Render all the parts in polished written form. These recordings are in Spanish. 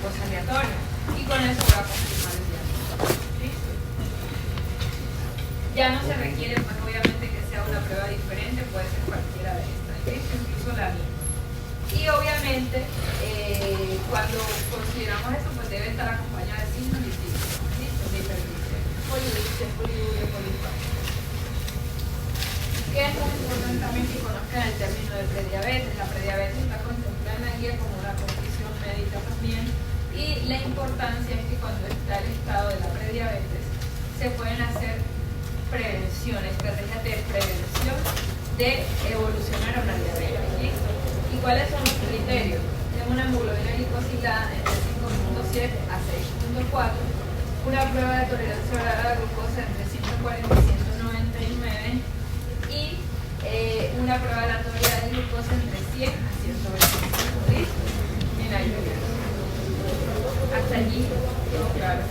glucosa aleatoria. Y con eso voy a confirmar el diagnóstico. ¿Listo? Ya no se requiere, pues obviamente, que sea una prueba diferente, puede ser cualquiera de estas, ¿listo? Incluso la misma. Y obviamente, cuando consideramos eso, pues debe estar acompañada de signos y síntomas. ¿Listo? De hiperglicemia, poliuricemia, poliuria, polifagia. Que es muy importante también que conozcan el término de prediabetes. La prediabetes está contemplada en la guía como una condición médica también. Y la importancia es que cuando está el estado de la prediabetes, se pueden hacer prevenciones, estrategias de prevención de evolucionar a una diabetes. ¿Listo? ¿Y cuáles son los criterios? Tengo una hemoglobina glicosilada entre 5.7 a 6.4, una prueba de tolerancia oral a la glucosa entre 140 y 199 y una prueba aleatoria de glucosa entre 100 a 125. ¿Listo? En ayunas. Hasta allí, todo claro.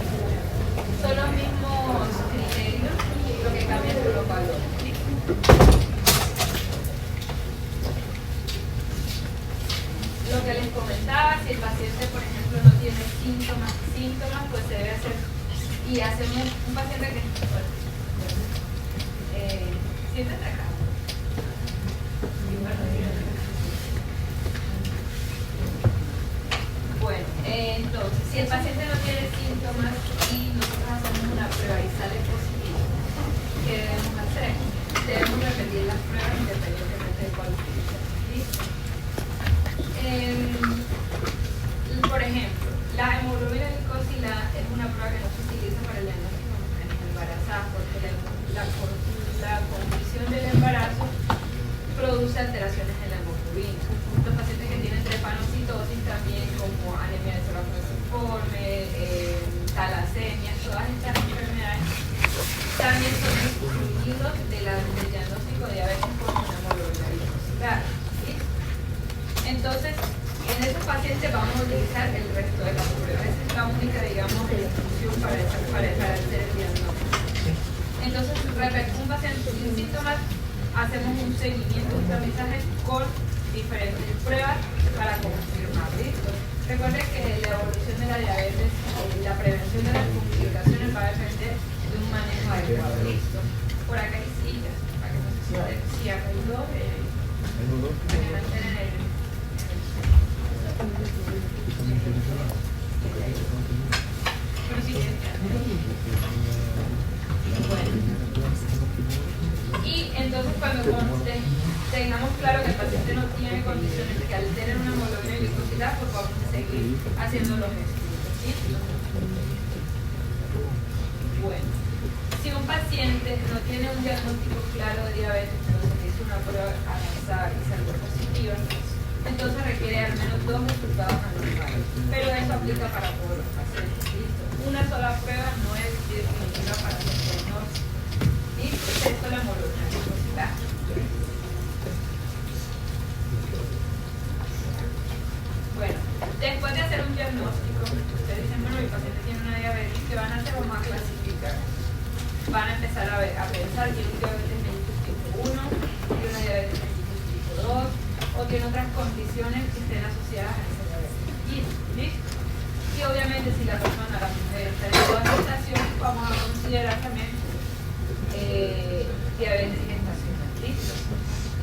Son los mismos criterios, lo que cambian son los valores. Lo que les comentaba, si el paciente, por ejemplo, no tiene síntomas, pues se debe hacer, y hacemos un paciente que siéntate acá. Bueno, entonces, si el paciente no tiene síntomas y nosotros hacemos una prueba y sale positivo, ¿qué debemos hacer? Debemos repetir las pruebas independientemente de cuál utilice. ¿Listo? Por ejemplo, la hemoglobina glicosilada es una prueba que no se utiliza para el diagnóstico de mujeres embarazadas porque la condición del embarazo produce alteraciones en la hemoglobina. Los pacientes que tienen drepanocitosis también, como anemia desolaforme, talasemia, todas estas enfermedades también son excluidos del diagnóstico de diabetes por una hemoglobina glicosilada. ¿Sí? Entonces, en esos pacientes vamos a utilizar el resto de las pruebas. Esa es la única, digamos, exclusión para hacer el diagnóstico. Entonces, un paciente sin síntomas, hacemos un seguimiento, un tamizaje con diferentes pruebas para confirmar. ¿Listo? Recuerden que la evolución de la diabetes, la prevención de las complicaciones va a depender de un manejo adecuado. ¿Listo? Por acá hay sillas, para que no se sienten. Si acá hay dos, para que no estén en el... Pero sí, bueno. Y entonces cuando tengamos claro que el paciente no tiene condiciones que alteren una hemoglobina glicosilada, pues vamos a seguir haciendo los estudios. ¿Sí? Bueno, si un paciente no tiene un diagnóstico claro de diabetes, pero se le hizo una prueba avanzada y salió positiva, entonces requiere al menos 2 resultados anuales. Pero eso aplica para todos los pacientes. ¿Listo? Una sola prueba no es definitiva para hacer diagnóstico. ¿Listo? Esto es la hemoglobina glicosilada. Bueno, después de hacer un diagnóstico, ustedes dicen, bueno, mi paciente tiene una diabetes, ¿qué van a hacer? Vamos a clasificar. Van a empezar a pensar, ¿tiene un diabetes mellitus tipo 1? ¿Tiene una diabetes mellitus tipo 2? ¿O tiene otras condiciones que estén asociadas a esa diabetes? ¿Listo? Y obviamente si la persona, la mujer, está en toda gestación, vamos a considerar también diabetes gestacional. ¿Listo?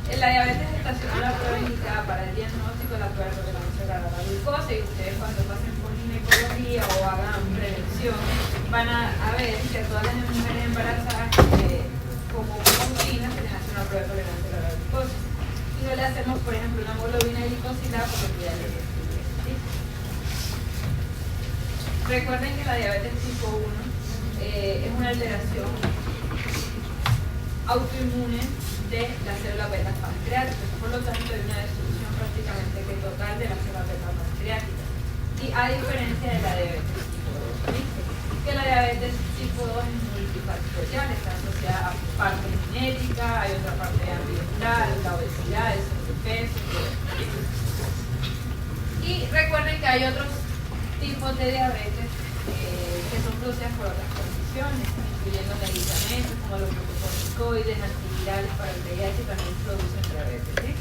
En la diabetes gestacional, la prueba indicada para el diagnóstico es la prueba de tolerancia oral a la glucosa, y ustedes cuando pasen por ginecología o hagan prevención van a ver que todas las mujeres embarazadas como rutina se les hace una prueba de tolerancia oral a la glucosa. Y no le hacemos, por ejemplo, una hemoglobina glicosilada porque ya le estudié. Recuerden que la diabetes tipo 1 es una alteración autoinmune de la célula beta pancreática, por lo tanto hay una destrucción prácticamente que total de la célula beta pancreática, y a diferencia de la diabetes tipo 2, ¿viste? Que la diabetes tipo 2 es multifactorial, está asociada a parte genética, hay otra parte ambiental, la obesidad, el sobrepeso, y recuerden que hay otros tipos de diabetes que son producidas por otras condiciones, incluyendo medicamentos como los glucocorticoides, antivirales para el VIH, también producen diabetes. ¿Sí?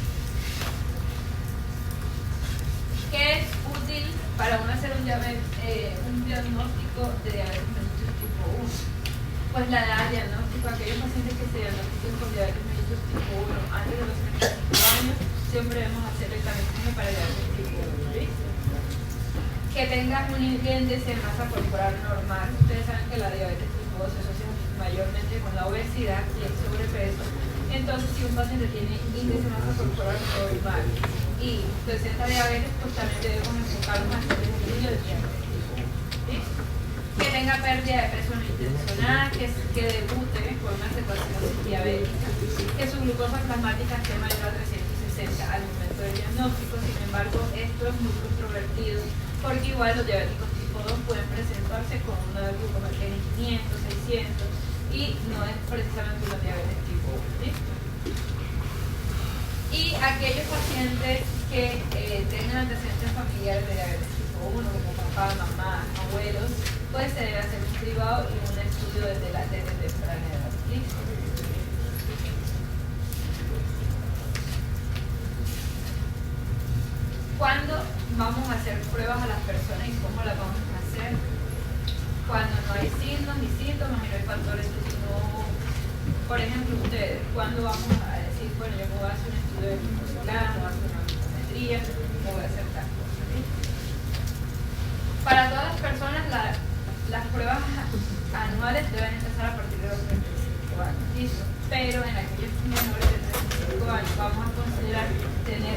¿Qué es útil para uno hacer un diagnóstico de diabetes mellitus tipo 1? Pues la edad de diagnóstico. Aquellos pacientes que se diagnostiquen con diabetes mellitus tipo 1 antes de los 35 años, siempre debemos hacer el examen para diabetes tipo 1. ¿Listo? Que tengan un índice de masa corporal normal. Ustedes saben que la diabetes tipo 2 se asocia mayormente con la obesidad y el sobrepeso. Entonces, si un paciente tiene índice de masa corporal normal y presenta diabetes, pues también debemos enfocarnos en el estudio de diabetes tipo 1. ¿Listo? Que tenga pérdida de peso no intencional, que debute con una cetoacidosis diabética, que su glucosa plasmática esté mayor a 360 al momento del diagnóstico. Sin embargo, esto es muy controvertido porque igual los diabéticos tipo 2 pueden presentarse con una glucometría en 500, 600 y no es precisamente una diabetes tipo 1. ¿Listo? Y aquellos pacientes que tengan antecedentes familiares de diabetes tipo 1, como papá, mamá, abuelos, pues se debe hacer un cribado y un estudio desde temprana edad. ¿Listo? ¿Cuándo vamos a hacer pruebas a las personas y cómo las vamos a hacer? Cuando no hay signos ni síntomas y no hay factores que no. Por ejemplo, ustedes, ¿cuándo vamos a decir, bueno, yo me voy a hacer un estudio de glucosilada, me voy a hacer una glucometría, me voy a hacer tal cosa? ¿Sí? Para todas las personas, las pruebas anuales deben empezar a partir de los 35 años. ¿Listo? Pero en aquellos menores de 35 años vamos a considerar tener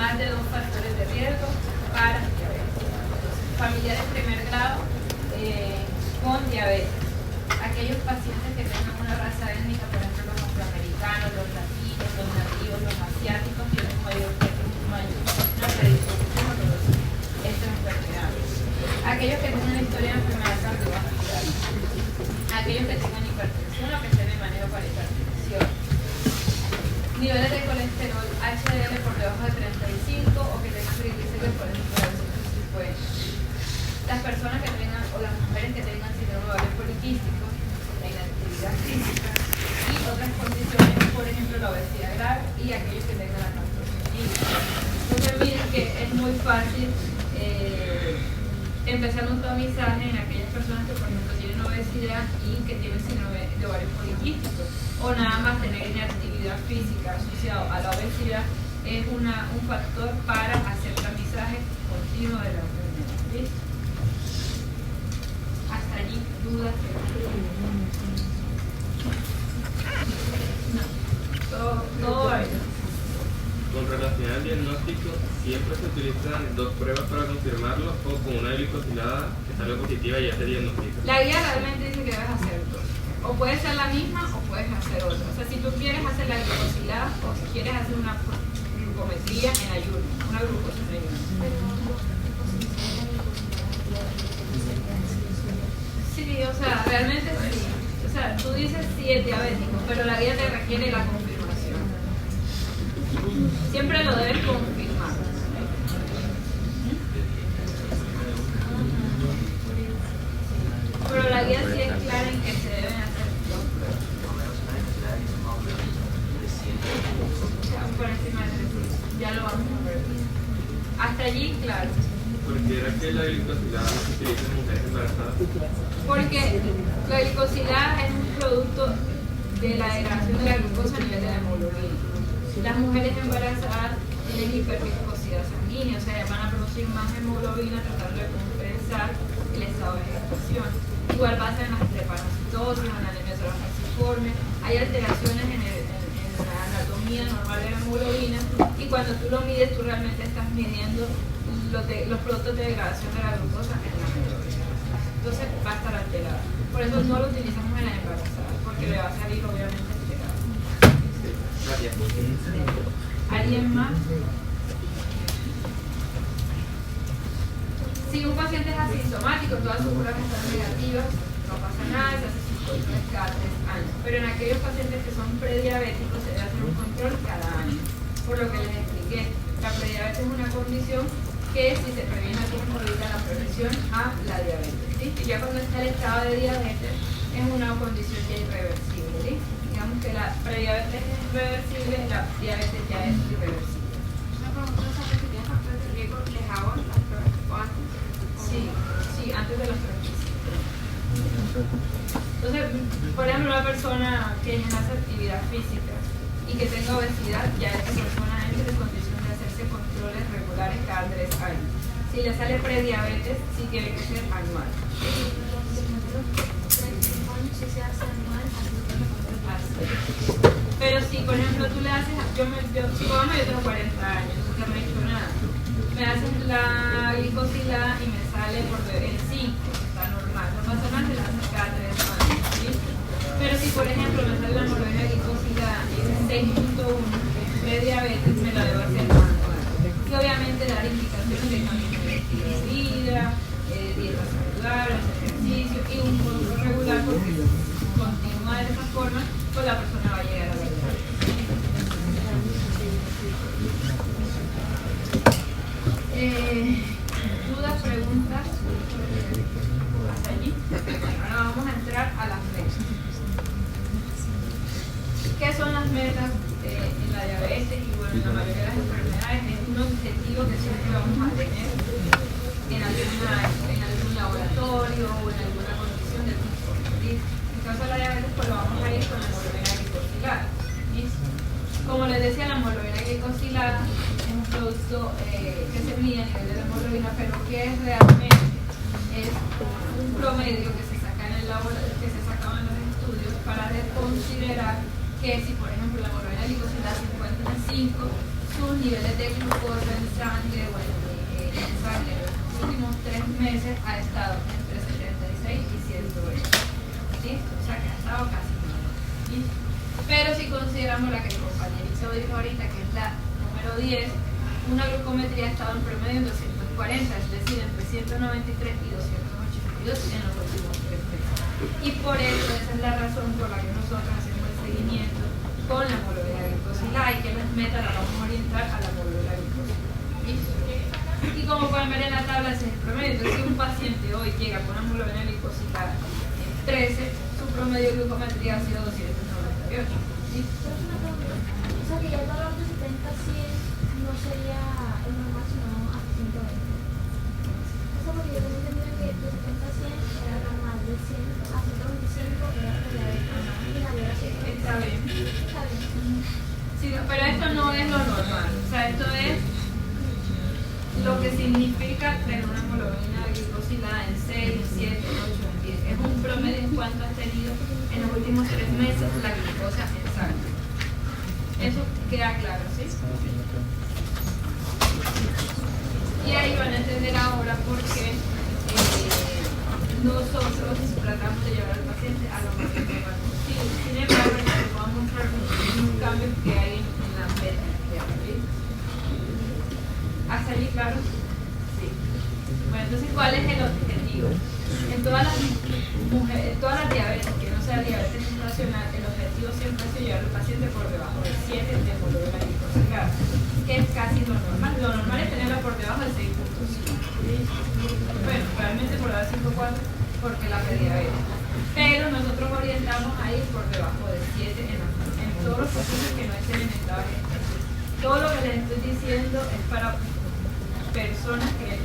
más de 2 factores de riesgo para diabetes. Entonces, familiares de primer grado con diabetes. Aquellos pacientes que tengan una raza étnica, por ejemplo los afroamericanos, los latinos, los nativos, los asiáticos, tienen una predisposición a producir estas enfermedades. Aquellos que tengan una historia de enfermedad cardiovascular. Aquellos que tengan hipertensión o que estén en manejo para hipertensión. Niveles de colesterol HDL por debajo de 35 o que tengan triglicéridos por encima de 250. Las personas que tengan, o las mujeres que tengan síndrome de ovario poliquístico, inactividad física y otras condiciones, por ejemplo la obesidad grave y aquellos que tengan la gastroenteritis. Entonces miren que es muy fácil empezar un tamizaje en aquellas personas que por ejemplo tienen obesidad y que tienen síndrome de ovario poliquístico, o nada más tener inactividad física asociado a la obesidad es un factor para hacer tamizaje continuo de la enfermedad. ¿Listo? Hasta allí, dudas. No. Todo ahí. Con relación al diagnóstico, ¿siempre se utilizan 2 pruebas para confirmarlo o con una glicosilada que salga positiva y ya se diagnostica? La guía realmente dice que debes hacer 2. O puede ser la misma o puedes hacer otra. O sea, si tú quieres hacer la glicosilada o si quieres hacer una glucometría en ayuno, una glucosa en ayuno. Sí, o sea, realmente sí. O sea, tú dices sí es diabético, pero la guía te requiere la confirmación. Siempre lo debes confirmar. Pero la guía sí es clara en que se deben hacer 2 pruebas. Por encima de 3. Ya lo vamos a ver. Hasta allí, claro. ¿Considera que la glicosilada no se utiliza en mujeres embarazadas? Porque la glicosilada es un producto de la degradación de la glucosa a nivel de la hemoglobina. Las mujeres embarazadas tienen hiperviscosidad sanguínea, o sea, van a producir más hemoglobina tratando de compensar el estado de gestación. Igual pasa en las drepanocitosis, en la anemia falciforme, hay alteraciones en la anatomía normal de la hemoglobina y cuando tú lo mides, tú realmente estás midiendo los productos de degradación de la glucosa en la hemoglobina. Entonces va a estar alterada. Por eso no lo utilizamos en las embarazadas, porque le va a salir obviamente alterado. Gracias. ¿Alguien más? Si un paciente es asintomático, todas sus pruebas están negativas, no pasa nada, se hace sus controles cada 3 años. Pero en aquellos pacientes que son prediabéticos se debe hacer un control cada año. Por lo que les expliqué, la prediabetes es una condición que si se previene a tiempo evita la progresión a la diabetes. ¿Sí? Y ya cuando está el estado de diabetes es una condición ya irreversible. ¿Sí? Digamos que la prediabetes es irreversible, la diabetes ya es irreversible. Una pregunta, ¿qué médico les hago las pruebas o antes. Sí, antes de los 35. Entonces, por ejemplo, una persona que no hace actividad física y que tenga obesidad, ya esa persona entra en condición de hacerse controles regulares cada 3 años. Si le sale prediabetes, sí tiene que ser anual. Pero si, por ejemplo, tú le haces, yo tengo 40 años, nunca me he hecho nada. Me haces la glicosilada y me sale en 5, está normal. No pasa nada, se la haces cada 3 años. ¿Sí? Pero si, por ejemplo, me sale la hemoglobina glicosilada en 6.1, que es prediabetes, me la debo hacer anual. Y obviamente dar indicaciones de cambio de estilo de vida, dieta saludable, ejercicio y un control regular, porque si continúa de esa forma, pues la persona va a llegar a la edad. ¿Dudas, preguntas? ¿Hasta allí? Ahora vamos a entrar a las metas. ¿Qué son las metas en la diabetes y bueno, en la mayoría de las enfermedades? Es un objetivo que siempre vamos a tener en algún laboratorio o en alguna condición del mismo. En el caso de la diabetes, pues lo vamos a ir con la hemoglobina glicosilada. Como les decía, la hemoglobina glicosilada es un producto que se mide a nivel de la hemoglobina, pero que es realmente un promedio que se saca en el laboratorio, que se sacaba en los estudios para considerar que si, por ejemplo, la hemoglobina glicosilada se encuentra en 5, sus niveles de glucosa en sangre o en sangre en los últimos 3 meses ha estado entre 76 y 120. ¿Sí? O sea que ha estado casi nada. ¿Sí? Pero si consideramos la que el compañerito dijo ahorita, que es la número 10, una glucometría ha estado en promedio en 240, es decir, entre 193 y 282 en los últimos 3 meses. Y por eso esa es la razón por la que nosotros hacemos el seguimiento con la hemoglobina glicosilada y que las metas las vamos a orientar a la hemoglobina glicosilada. ¿Listo? Y como pueden ver en la tabla, ese es el promedio. Entonces, si un paciente hoy llega con una hemoglobina glicosilada en 13, su promedio de glucometría ha sido 298. ¿Listo? O sea que ya el valor de 70, 100 no sería el normal, sino a 120. Eso porque yo tengo entendido que de 70 a 100 era normal, de 100 a 125 era prediabetes. Y la diabetes Está bien. está bien. Sí, pero esto no es lo normal. O sea, esto es lo que significa tener una hemoglobina glicosilada en 6, 7, 8, 10. Es un promedio en cuanto has tenido en los últimos 3 meses la glucosa en sangre. Eso queda claro, ¿sí? Y ahí van a entender ahora por qué nosotros tratamos de llevar al paciente a lo más normal posible. Sin embargo, les voy a mostrar unos cambios que hay en las metas. ¿Hasta allí claro? Sí. Bueno, entonces, ¿cuál es el objetivo? En todas las mujeres, todas las diabetes, que no sea diabetes gestacional, el objetivo siempre es llevar al paciente por debajo de 7 de hemoglobina glicosilada, que es casi lo normal. Lo normal es tenerla por debajo de 6.5. Bueno, realmente por debajo de 5.4 porque la prediabetes. Pero nosotros orientamos a ir por debajo de 7 en todos los pacientes que no estén en estado de gestación. Todo lo que les estoy diciendo es para personas que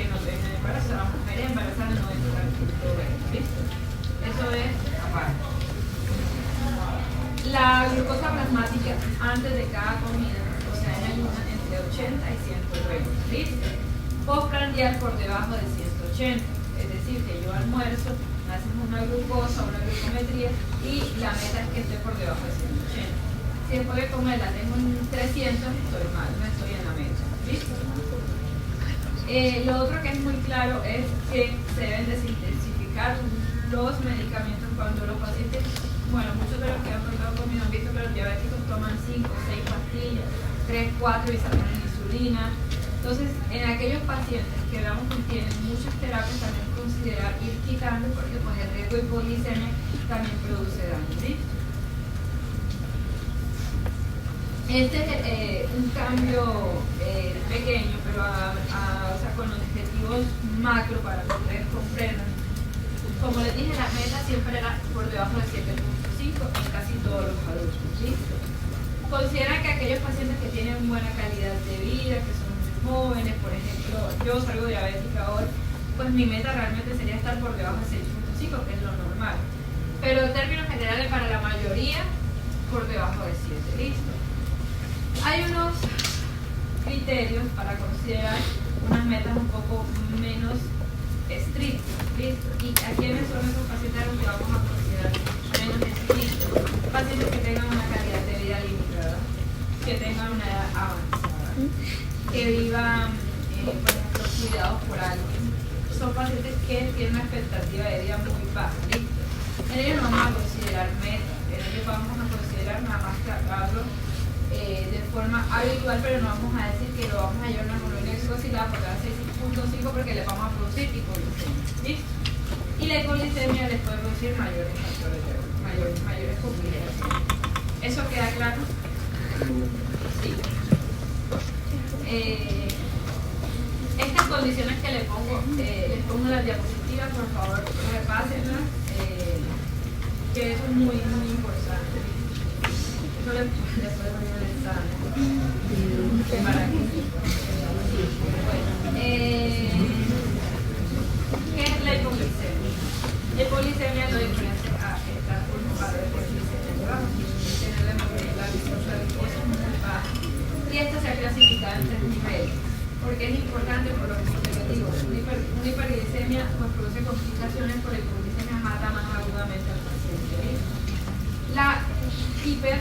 no tienen embarazo. Las mujeres embarazadas no entran en todo esto, ¿listo? Eso es aparte. La glucosa plasmática antes de cada comida, o sea, en ayunas entre 80 y 120, ¿listo? Postprandial por debajo de 180, es decir, que yo almuerzo, me hacen una glucosa, una glucometría y la meta es que esté por debajo de 180. Si después de comer la tengo en 300, estoy mal, no estoy en la meta, ¿listo? Lo otro que es muy claro es que se deben desintensificar los medicamentos cuando los pacientes, bueno, muchos de los que han tratado conmigo han visto que los diabéticos toman 5, 6 pastillas, 3, 4 y salen en insulina. Entonces, en aquellos pacientes que veamos que tienen muchas terapias, también considerar ir quitando porque pues, el riesgo de hipoglicemia también produce daño, ¿listo? Este es un cambio pequeño, pero o sea, con objetivos macro para que ustedes comprendan. Como les dije, la meta siempre era por debajo de 7.5 en casi todos los adultos. ¿Sí? Considera que aquellos pacientes que tienen buena calidad de vida, que son jóvenes, por ejemplo, yo salgo diabética hoy, pues mi meta realmente sería estar por debajo de 6.5, que es lo normal. Pero en términos generales, para la mayoría, por debajo de 7, ¿listo? Hay unos criterios para considerar unas metas un poco menos estrictas, ¿listo? ¿Y a quiénes son esos pacientes a los que vamos a considerar menos estrictos? Pacientes que tengan una calidad de vida limitada, que tengan una edad avanzada, que vivan, por ejemplo, cuidados por alguien. Son pacientes que tienen una expectativa de vida muy baja, ¿listo? En ellos no vamos a considerar metas, en ellos vamos a considerar nada más tratarlo de forma habitual, pero no vamos a decir que lo vamos a llevar una hemoglobina glicosílada porque va a ser 6.5 porque le vamos a producir hipoglucemia, ¿listo? Y la hipoglucemia les puede producir mayores complicaciones. ¿Eso queda claro? Sí. Estas condiciones que les pongo en las diapositivas, por favor, repásenlas, que eso es muy, muy importante. Eso les puede poner el examen. Para que, bueno, ¿qué es la hipoglucemia? La hipoglucemia no diferencia a estar por debajo de glicemia baja, tener la hemoglobina glucosa muy baja. Y esto se ha clasificado en 3 niveles. Porque es importante, por lo que te digo, una hiperglicemia pues, produce complicaciones, por la hipoglucemia mata más agudamente al paciente. La hiper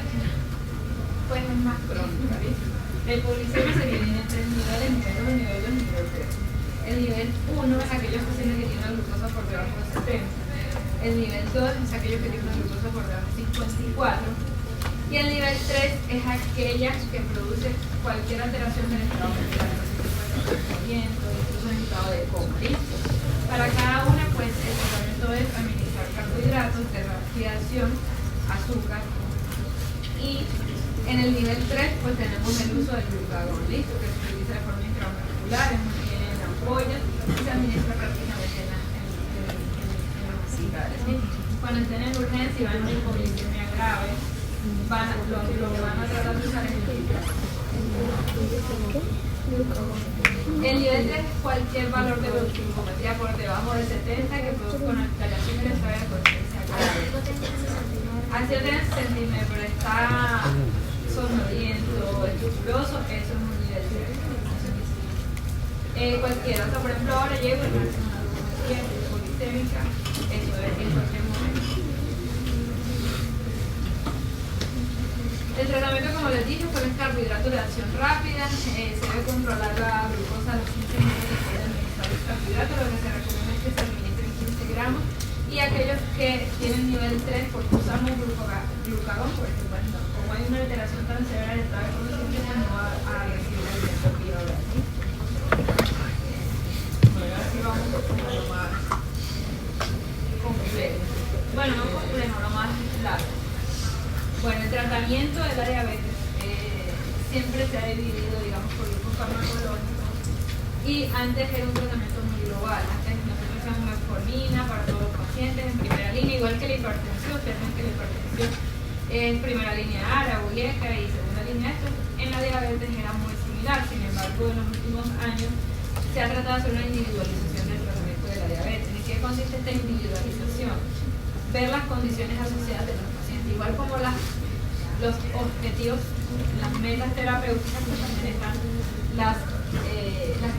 pues es más crónica, ¿viste? La hipoglucemia se divide en 3 niveles, nivel 1, nivel 2 y nivel 3. El nivel 1 es aquellos pacientes que tienen la glucosa por debajo de 70. El nivel 2 es aquellos que tienen la glucosa por debajo de 54. Y el nivel 3 es aquella que produce cualquier alteración del estado mental, incluso en estado de coma. ¿Listo? Para cada una, pues el tratamiento es administrar carbohidratos, terapia, azúcar. Y en el nivel 3, pues tenemos el uso del glucagón, ¿listo? Que se utiliza de forma intramuscular, en ampollas y se administra prácticamente en los hospitales. Cuando estén en urgencia y van a una hipoglucemia grave, lo que van a tratar de usar es el glucagón. El nivel 3 es cualquier valor de glucometría por debajo de 70 que produzca una alteración del estado de conciencia grave. Así lo tienen 60 centímetros, pero está sonriendo, estudioso, eso es un nivel 3. Cualquiera, o sea, por ejemplo, ahora llego y me hacen una glucometría hipoglicémica, eso es en cualquier momento. El tratamiento, como les dije, son carbohidratos de acción rápida. Se debe controlar la glucosa a los 15 minutos después de administrar el carbohidrato. Lo que se recomienda es que se administren 15 gramos. Y aquellos que tienen nivel 3, porque usamos glucagón, porque bueno, como hay una alteración tan severa del estado de conciencia, no va a recibir alimento biológico. Bueno, ahora sí vamos a lo más complejo. Bueno, no complejo, lo más largo. Bueno, el tratamiento de la diabetes siempre se ha dividido, digamos, por grupos farmacológicos y antes era un tratamiento muy global. Antes nosotros hacíamos metformina para todos los pacientes en primera línea, igual que la hipertensión. Ustedes ven que la hipertensión es primera línea ARA, ULIECA y segunda línea esto. En la diabetes era muy similar, sin embargo, en los últimos años se ha tratado de hacer una individualización del tratamiento de la diabetes. ¿En qué consiste esta individualización? Ver las condiciones asociadas de los pacientes, igual como los objetivos, las metas terapéuticas, pues también están las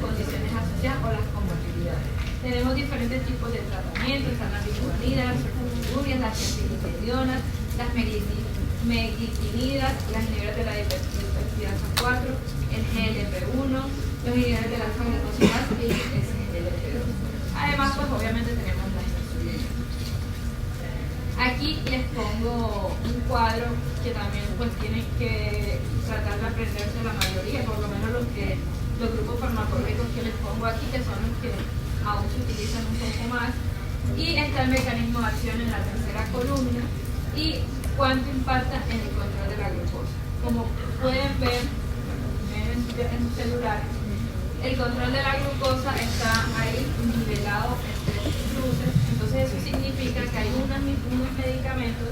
condiciones asociadas o las comorbilidades. Tenemos diferentes tipos de tratamientos, están las bifuronidas, las sulfurias, las centilipidionas, las meglitinidas, las inhibidores de la hiperpeptidasa 4, el GLP-1, los inhibidores de la alfa-glucosidasa y el SGLT2. Además, pues obviamente tenemos las insulinas. Aquí les pongo un cuadro que también pues tienen que tratar de aprenderse la mayoría, por lo menos los grupos farmacológicos que les pongo aquí, que son los que aún se utilizan un poco más. Y está el mecanismo de acción en la tercera columna y cuánto impacta en el control de la glucosa. Como pueden ver en su celular, el control de la glucosa está ahí nivelado entre cruces. Entonces eso significa que hay unos medicamentos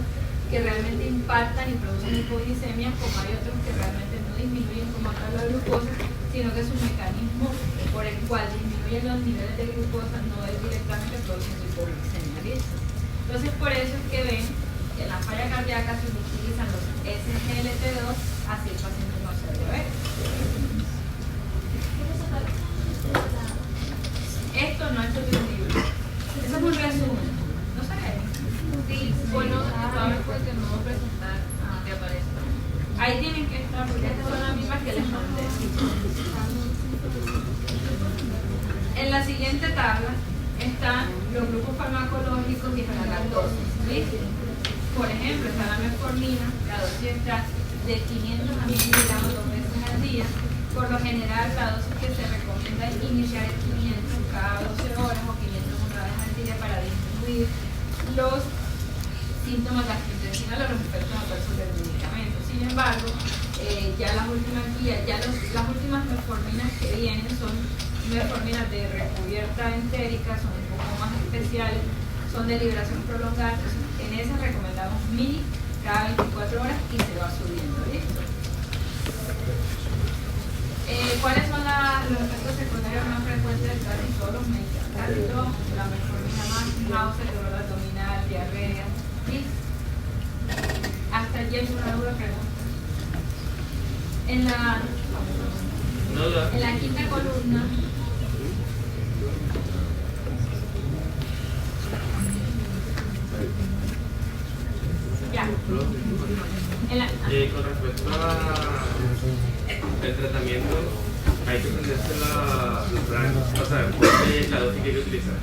que realmente impactan y producen hipoglicemia, como hay otros que realmente no disminuyen como tal la glucosa, sino que su mecanismo por el cual disminuyen los niveles de glucosa no es directamente produciendo hipoglucemia, ¿listo? Entonces, por eso es que ven que en la falla cardíaca se utilizan los SGLT2, así el paciente no se debe ver. Esto no es sustituible. Eso es un resumen. ¿No sabes? Sí, bueno, porque no voy a presentar que aparezca. Ahí tienen que estar, porque estas son las mismas que les mandé. En la siguiente tabla están los grupos farmacológicos y la lactosis. ¿Viste? Por ejemplo, está la metformina, la dosis está de 500 a 1000 miligramos 2 veces al día. Por lo general, la dosis que se recomienda es iniciar es 500 cada 12 horas o 500 una vez al día para disminuir los síntomas gastrointestinales o los efectos adversos del medicamento. Sin embargo, ya las últimas guías, las últimas metforminas que vienen son metforminas de recubierta entérica, son un poco más especiales, son de liberación prolongada, entonces en esas recomendamos 1000 cada 24 horas y se va subiendo, ¿listo? ¿Cuáles son los efectos secundarios más frecuentes de casi todos los medicamentos? Casi todos, la metformina más, náusea, dolor abdominal, diarrea, ¿listo? Hasta allí alguna duda, pregunta. En la quinta columna ya. Con respecto al tratamiento, hay que aprenderse los rangos, o sea, cuál es la dosis que hay que utilizar.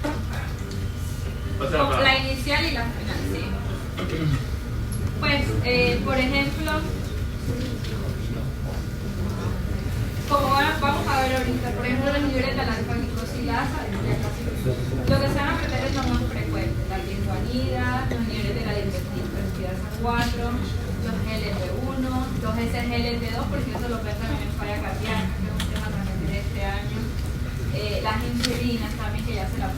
O sea, la inicial y la final, sí. Pues, por ejemplo, como vamos a ver ahorita, por ejemplo, los niveles de la alfa-glicosilasa, lo que se van a aprender es lo más frecuente, la glicuanida, los niveles de la dipeptidasa 4, los GLP-1, los SGLT2, porque eso lo ven también en falla cardíaca, que es un tema también de este año. Las insulinas también, que ya les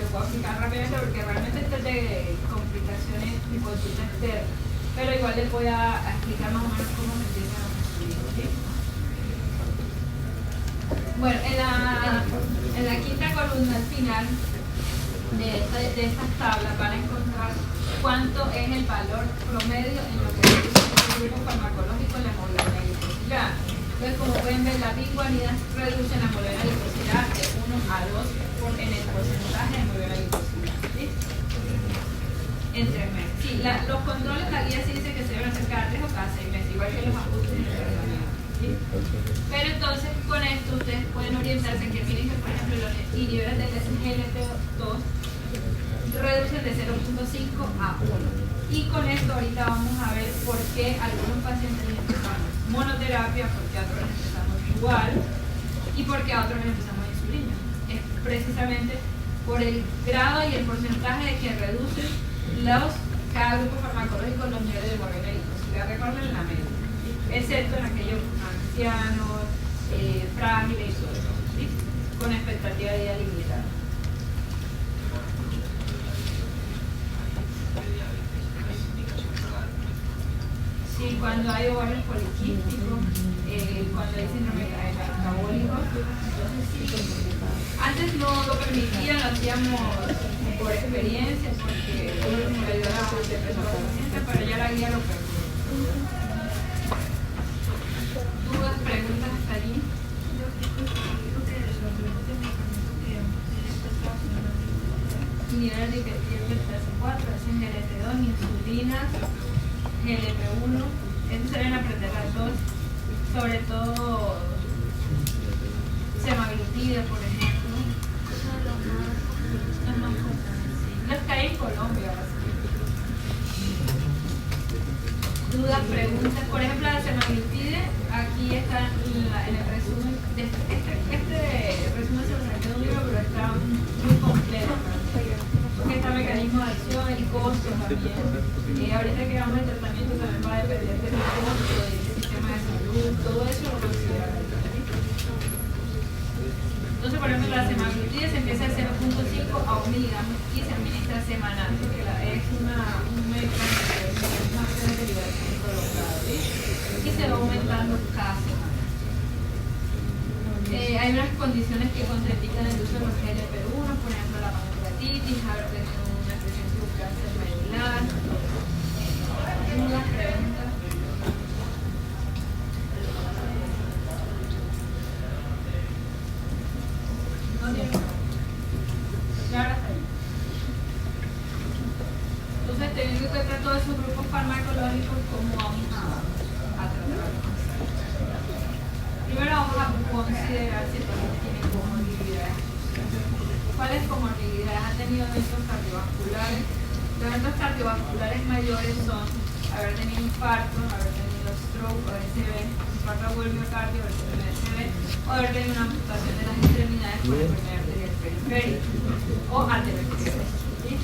puedo explicar rápidamente, porque realmente esto es de complicaciones y consulta externa, pero igual les voy a explicar más o menos cómo se empiezan las insulinas, ¿sí? Bueno, en la quinta columna al final de estas tablas van a encontrar cuánto es el valor promedio en lo que es el grupo farmacológico en la hemoglobina glicosilada. Entonces, como pueden ver, la biguanida reduce la hemoglobina glicosilada de 1 a 2 en el porcentaje de hemoglobina glicosilada. ¿Listo? En 3 meses. Sí, los controles, la guía sí dice que se deben hacer cada 3 o cada 6 meses, igual que los ajustes en el tratamiento. Pero entonces con esto ustedes pueden orientarse en que miren que por ejemplo los inhibidores del SGLT2 reducen de 0.5 a 1 y con esto ahorita vamos a ver por qué algunos pacientes les empezamos monoterapia, por qué a otros les empezamos igual y por qué a otros les empezamos insulina. Es precisamente por el grado y el porcentaje de que reducen cada grupo farmacológico los niveles de hemoglobina glicosilada. Recuerden la media, excepto en aquellos ancianos, frágiles y todo eso, ¿sí? Con expectativa de vida limitada. Sí, cuando hay ovarios poliquísticos, cuando hay síndrome metabólico, entonces sí. Antes no lo permitían, lo hacíamos por experiencia, porque uno me ayudaba a hacer peso a los pacientes, pero ya la guía lo permite. ¿Dudas, preguntas hasta allí? Nivel de dipeptidasa 4, SGLT2, insulinas, GLP-1, estos se deben aprender las dos, sobre todo semaglutida, por ejemplo. Los más comunes, sí. Los que hay en Colombia, dudas, preguntas, por ejemplo la semaglutide, aquí está en el resumen, este resumen se lo saqué de un libro, pero está muy completo, porque está mecanismo de acción, el costo también, ahorita que vamos al tratamiento también va a depender del costo, del sistema de salud, todo eso lo considera. Entonces, por ejemplo, la semaglutide se empieza de 0.5 a 1 miligramo y se administra semanal, porque es un medicamento que es una opción de liberación prolongada, ¿sí? Y se va aumentando cada semana. Hay unas condiciones que contraindican el uso de los GLP-1, por ejemplo la pancreatitis, haber tenido una creciente de un cáncer medular. ¿Dudas, preguntas? ¿No tiene? Claro, hasta ahí. Entonces, teniendo en cuenta todos esos grupos farmacológicos, ¿cómo vamos a tratarlos? Primero vamos a considerar si el paciente tiene comorbilidades. ¿Cuáles comorbilidades? Ha tenido eventos cardiovasculares. Los eventos cardiovasculares mayores son haber tenido infarto, haber tenido stroke o SB, infarto agudo del miocardio, SB, o haber tenido una amputación de las extremidades por enfermedad arterial periférica o arteriosclerosis.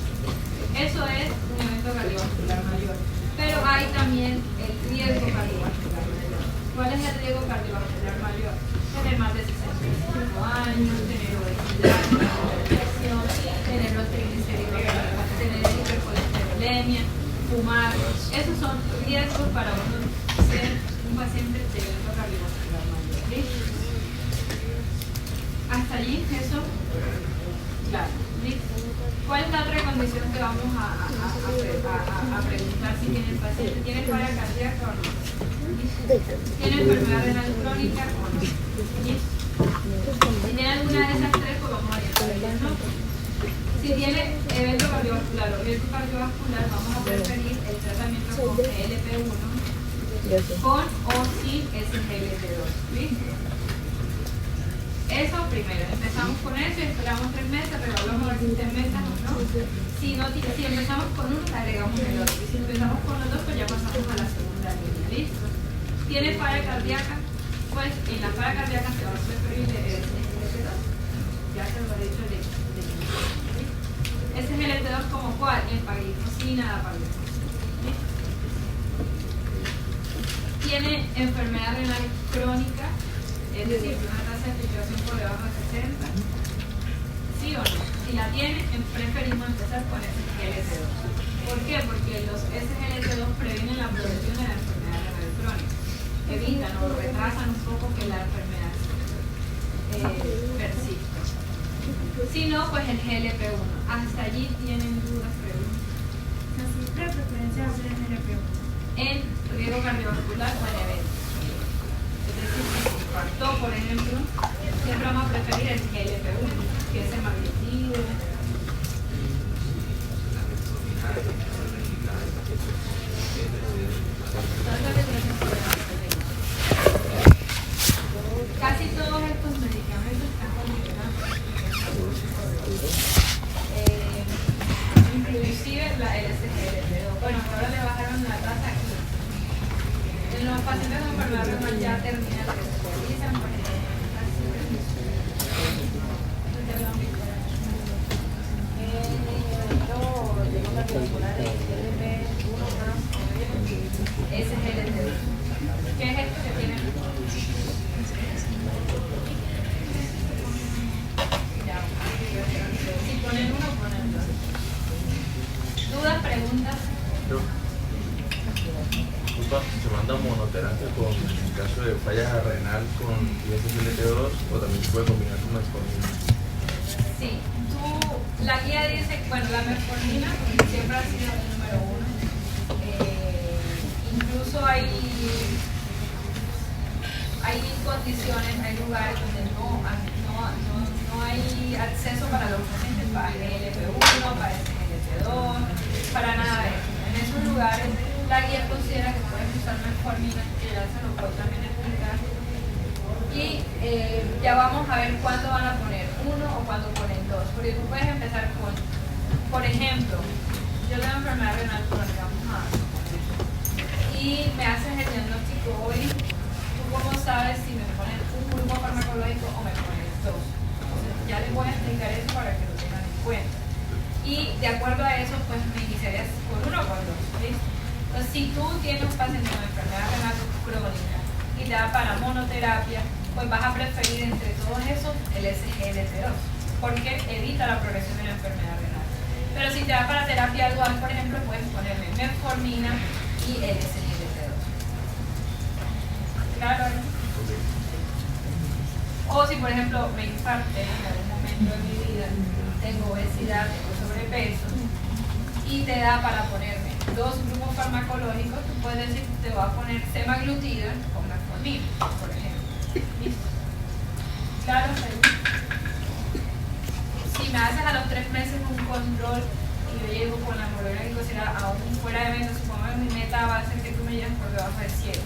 Eso es un evento cardiovascular mayor. Pero hay también el riesgo cardiovascular mayor. ¿Cuál es el riesgo cardiovascular mayor? Tener más de 65 años, tener obesidad, hipertensión, tener los triglicéridos elevados, tener hipercolesterolemia, fumar. Esos son riesgos para uno ser un paciente de evento cardiovascular mayor. ¿Listo? Hasta allí, eso, claro. ¿Listo? ¿Cuál es la otra condición que vamos a preguntar si tiene el paciente? ¿Tiene falla cardíaca o no? ¿Tiene enfermedad renal crónica o no? ¿Listo? Si tiene alguna de esas tres, pues vamos a ir a ellas, ¿no? Si tiene evento cardiovascular o riesgo cardiovascular, vamos a preferir el tratamiento con GLP-1 con o sin SGLT2. ¿Listo? Eso primero, empezamos con eso y esperamos 3 meses, revaluamos a ver si te metas o no. Si empezamos con uno, le agregamos el otro. Y si empezamos con los dos, pues ya pasamos a la segunda línea. ¿Listo? ¿Tiene falla cardíaca? Pues en la falla cardíaca se va a preferir el SGLT2. Ya se lo he dicho de SGLT2 como cuál? Empagliflozina, dapagliflozina. ¿Tiene enfermedad renal crónica? Es decir, una tasa de filtración por debajo de 60. ¿Sí o no? Si la tiene, preferimos empezar con SGLT2. ¿Por qué? Porque los SGLT2 previenen la progresión de la enfermedad renal crónica. Evitan o retrasan un poco que la enfermedad persista. Si no, pues el GLP-1. Hasta allí tienen dudas, preguntas. ¿Siempre preferencia hacer el GLP-1? En riesgo cardiovascular o en eventos. Es decir, si se infartó, por ejemplo, siempre vamos a preferir el GLP-1, que es semaglutide. Casi todos estos medicamentos están condicionados. Inclusive la SGLT2. Bueno, ahora le bajaron la tasa aquí. En los pacientes con enfermedad renal ya terminal que se realizan, por ejemplo, SGLT2. ¿Qué es esto que tiene? Si ponen uno, ponen dos. ¿Dudas, preguntas? ¿Se manda monoterapia con, en caso de falla renal con SGLT2 o también se puede combinar con metformina? Sí, la guía dice, bueno, la metformina siempre ha sido el número 1. Incluso hay condiciones, hay lugares donde no hay acceso para los pacientes para GLP-1, para SGLT2, para nada de eso. En esos lugares la guía considera que pueden usar metformina, que ya se lo puedo también explicar. Y ya vamos a ver cuándo van a poner uno o cuándo ponen dos. Porque tú puedes empezar con, por ejemplo, yo tengo enfermedad renal crónica, y me haces el diagnóstico hoy. ¿Tú cómo sabes si me ponen un grupo farmacológico o me ponen dos? Entonces, ya les voy a explicar eso para que lo tengan en cuenta. Y de acuerdo a eso, pues me iniciarías con uno o con dos. ¿Listo? Entonces, si tú tienes un paciente con enfermedad renal crónica y te da para monoterapia, pues vas a preferir entre todos esos el SGLT2, porque evita la progresión de la enfermedad renal. Pero si te da para terapia dual, por ejemplo, puedes ponerle metformina y el SGLT2. ¿Claro? O si por ejemplo me infarté en algún momento de mi vida, tengo obesidad, tengo sobrepeso, y te da para ponerme 2 grupos farmacológicos, tú puedes decir, te voy a poner semaglutida con metformina, por ejemplo. ¿Listo? Claro, si me haces a los 3 meses un control y yo llego con la hemoglobina glicosilada aún fuera de meta, supongo que mi meta va a ser que tú me lleves por debajo de 7.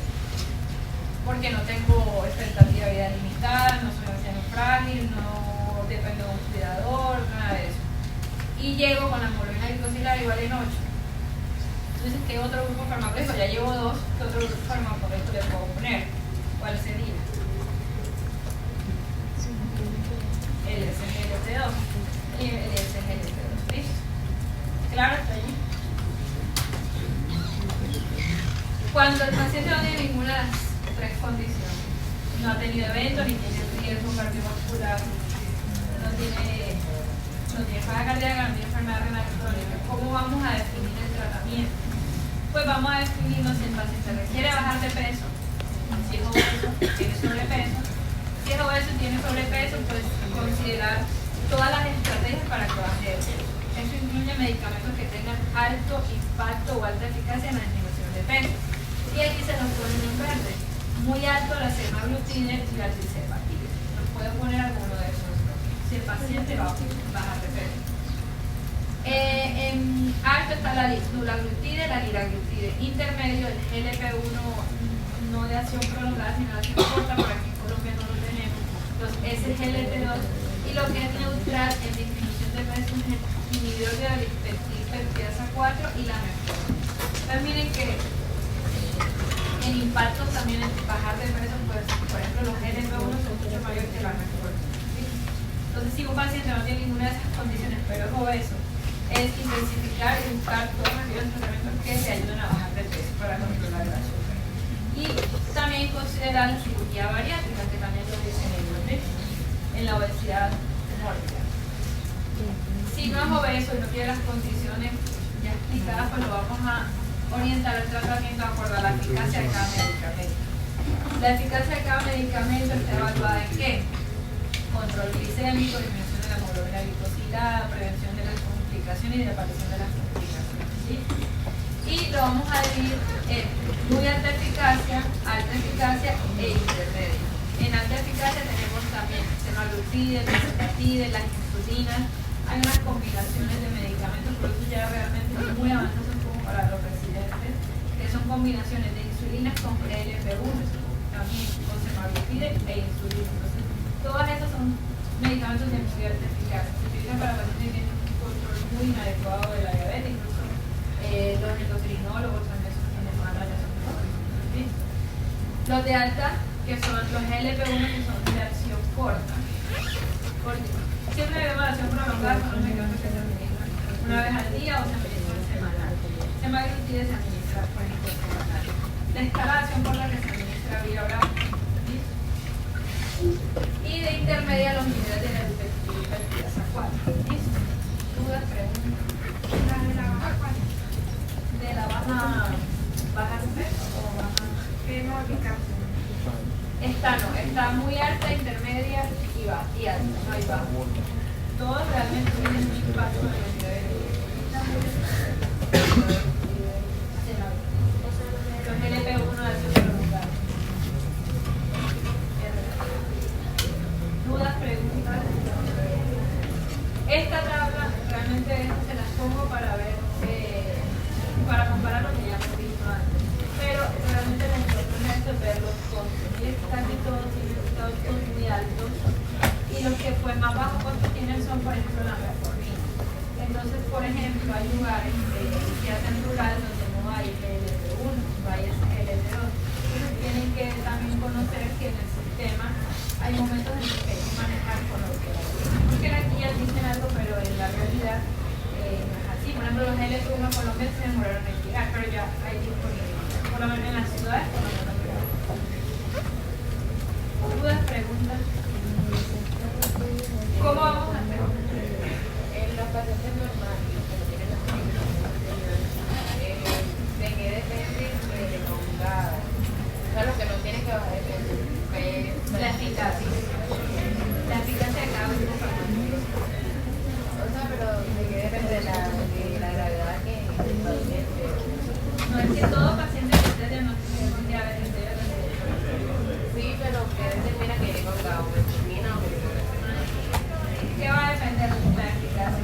Porque no tengo expectativa de vida limitada, no soy anciano frágil, no dependo de un cuidador, nada de eso. Y llego con la hemoglobina glicosilada igual en 8. Entonces, ¿qué otro grupo farmacológico? Ya llevo 2, ¿qué otro grupo farmacológico le puedo poner? ¿Cuál sería? El SGLT2 y el SGLT2. ¿Listo? ¿Claro hasta allí? Cuando el paciente no tiene ninguna de las 3 condiciones, no ha tenido evento, ni tiene riesgo cardiovascular, no tiene falla cardíaca, no tiene enfermedad renal crónica, ¿cómo vamos a definir el tratamiento? Pues vamos a definirnos si el paciente requiere bajar de peso, si es obeso, tiene sobrepeso. Si es obeso y tiene sobrepeso, pues considerar todas las estrategias para que baje de peso. Eso incluye medicamentos que tengan alto impacto o alta eficacia en la disminución de peso. Y aquí se nos ponen en verde. Muy alto la semaglutida y la tirzepatide. Nos puede poner alguno de esos dos. Si el paciente va a bajar de peso. En alto está la dulaglutide, la liraglutide. Intermedio, el GLP-1 no de acción prolongada, sino de acción corta, por aquí en Colombia no lo tenemos. Los SGLT2 y lo que es neutral en disminución de peso es el inhibidor de la lipeptidasa 4 y la metformina. Entonces miren que en impactos también en bajar de peso, pues por ejemplo los GLP-1 son mucho mayores que la metformina. Entonces si un paciente no tiene ninguna de esas condiciones pero es obeso, es intensificar y buscar todos aquellos tratamientos que le ayuden a bajar de peso para controlar el azúcar. Y también considerar la cirugía bariátrica, que también lo dicen ellos, en la obesidad mórbida. Si no es obeso y no tiene las condiciones ya explicadas, pues lo vamos a orientar el tratamiento de acuerdo a la eficacia de cada medicamento. La eficacia de cada medicamento está evaluada en qué? Control glicémico, disminución de la hemoglobina glicosilada, prevención de las complicaciones y de la aparición de las complicaciones. ¿Sí? Y lo vamos a dividir en muy alta eficacia e intermedia. En alta eficacia tenemos también semaglutide, tirzepatide, las insulinas. Hay unas combinaciones de medicamentos, pero eso ya realmente es muy avanzado como para los residentes, que son combinaciones de insulinas con GLP-1, también con semaglutide e insulina. Entonces, todas esas son medicamentos de muy alta eficacia. Se utilizan para pacientes que tienen un control muy inadecuado de la diabetes, incluso los endocrinólogos también son quienes van a son mejores. Los de alta, que son los GLP-1, que son de acción corta. Siempre debemos de acción prolongada, son los medicamentos que se administran una vez al día o se administran semanal. Semaglutide se administra por ejemplo semanal. La escala de acción corta que se administra vía oral. Y de intermedia los niveles de la lipeptidasa 4. ¿Listo? ¿Dudas, preguntas? ¿De la baja cuál? ¿De la baja de peso o baja? ¿Qué no aplicaste? Está muy alta, intermedia y alta, no hay baja. Todos realmente tienen un impacto en el nivel los GLP-1 de acción prolongada. ¿Dudas, preguntas? Esta tabla realmente se las pongo para ver, para comparar lo que ya hemos visto antes. Pero realmente lo importante es ver los costos. Y casi todos tienen costos muy altos. Y los que pues más bajos costos tienen son, por ejemplo, la metformina. Entonces, por ejemplo, hay lugares que hacen rurales donde no hay GLP-1, no hay SGLT2. Entonces, tienen que también conocer que en el sistema hay momentos en los que hay que manejar con lo que hay. Porque las guías dicen algo, pero en la realidad no es así. Por ejemplo, los GLP-1 en Colombia se demoraron en llegar, pero ya hay disponibilidad. Por lo menos en las ciudades, por lo menos. ¿Dudas, preguntas? ¿Cómo vamos a hacer? En los pacientes normales, los que no tienen las condiciones, ¿de qué depende o sea, los que no tienen que bajar de peso? La eficacia.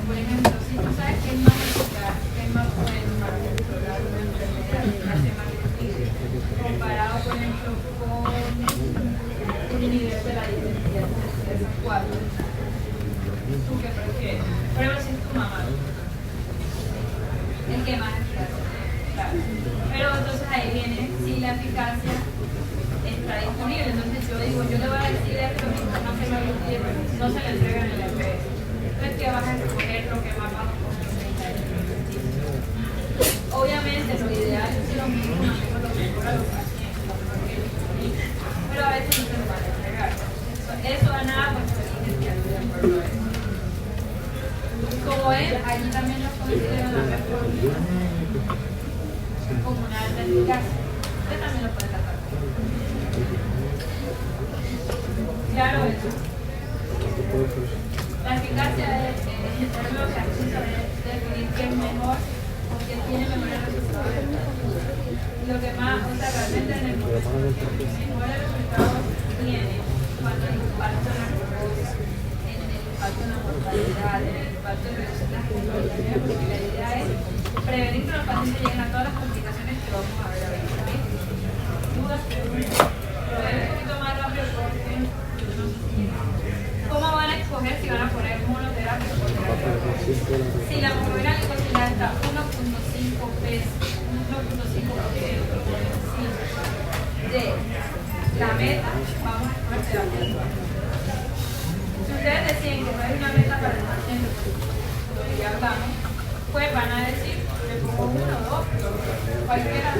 por ejemplo, si tú sabes que es más eficaz, que es más bueno para controlar una enfermedad que hace más difícil, comparado, por ejemplo, con un nivel de la identidad de esas cuatro, ¿tú qué prefieres? Por ejemplo, si es tu mamá, el que más eficaz, claro. Pero entonces ahí viene si la eficacia está disponible. Entonces yo digo, yo le voy a decir esto, mi no se lo entiende, no se le entrega en el EPS. Entonces, ¿qué vas a escoger lo que más bajo costo? Obviamente, lo ideal es lo mismo, lo mejor a los pacientes, lo mejor que ellos necesitan, pero a veces no se lo van a entregar. Eso da nada, pues estoy de acuerdo a eso. Como es, allí también nos consideran la mejor como una alta eficacia. Usted también lo puede tratar. Claro, eso. La eficacia es lo que acusa de definir qué es mejor o qué tiene mejores resultados. Lo que más, o sea, realmente en el momento mejores resultados tiene cuando el impacto en la glucosa, en el impacto en la mortalidad, en el impacto en reducir las complicaciones, porque la idea es prevenir que los pacientes lleguen a todas las complicaciones que vamos a ver ahorita. ¿Dudas? Pero es un poquito más rápido porque ¿cómo van a escoger si van a poner monoterapia o terapia? Si la hemoglobina glicosílica está 1.5 veces, 1.5% por encima de la meta, vamos a escoger terapia dual. Si ustedes deciden que no hay una meta para el paciente, lo que ya hablamos, pues van a decir, le pongo 1 o 2, cualquiera.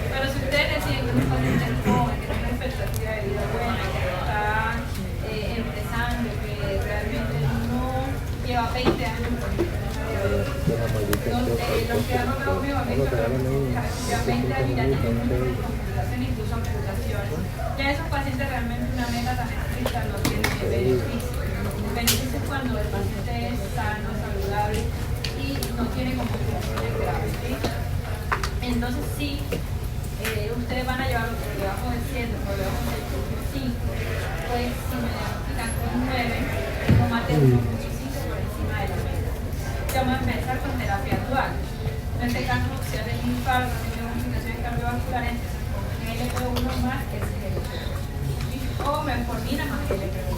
Pero si ustedes deciden que es un paciente joven, que tiene una expectativa de vida buena, que está empezando, que realmente no lleva 20 años los que han logrado conmigo han visto que ya 20 años ya tienen complicaciones, incluso amputaciones. Ya esos pacientes realmente una meta tan estricta no tiene beneficio. El beneficio es cuando el paciente es sano, saludable y no tiene complicaciones graves, ¿sí? Entonces sí, ustedes van a llevarlo por debajo del 7, por debajo del 5, pues si me diagnostican con 9, no mate 1.5 por encima de la meta. Ya vamos a empezar con terapia dual. En este caso, si hacen infarto, tienen complicaciones cardiovasculares, entonces con LP1 más que es el o metformina más LP1.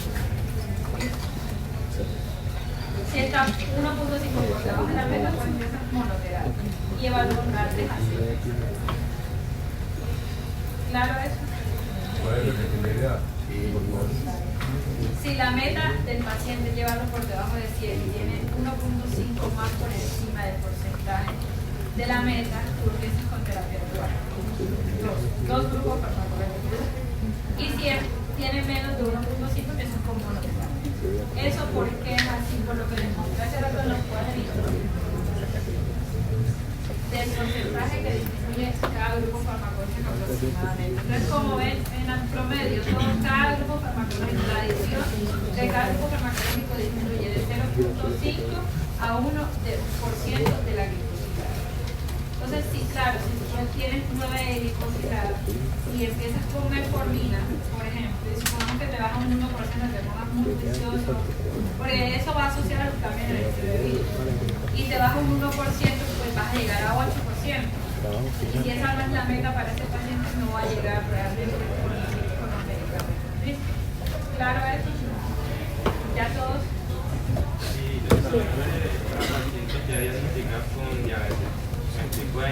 Si está 1.5 por debajo de la meta, pues empiezan monoterapia y evaluarles así. ¿Claro eso? ¿Cuál es la idea? Si la meta del paciente llevarlo por debajo de 7 y tiene 1.5 más por encima del porcentaje de la meta, tú empiezas con terapia dual. Dos grupos farmacológicos. Y si tiene menos de 1.5, empiezas con monoterapia. Eso porque es así, por lo que les mostré hace rato en los cuadritos, del porcentaje que disminuye cada grupo farmacológico aproximadamente. Entonces, como ven, en el promedio, cada grupo farmacológico, la adición de cada grupo farmacológico disminuye de 0.5 a 1% de la glicosilada. Entonces, sí, claro, si tú tienes 9 de glicosilada y empiezas con metformina, por ejemplo, y supongamos que te baja un 1%, te pongas muy vicioso, porque eso va a asociar a los cambios en el estilo de vida. Y te baja un 1%, pues vas a llegar a 8%. Y si esa no es la meta para ese paciente, no va a llegar realmente con los medicamentos. ¿Listo? ¿Claro eso? ¿Ya todos? Sí, yo también para pacientes que diagnosticados con diabetes. Por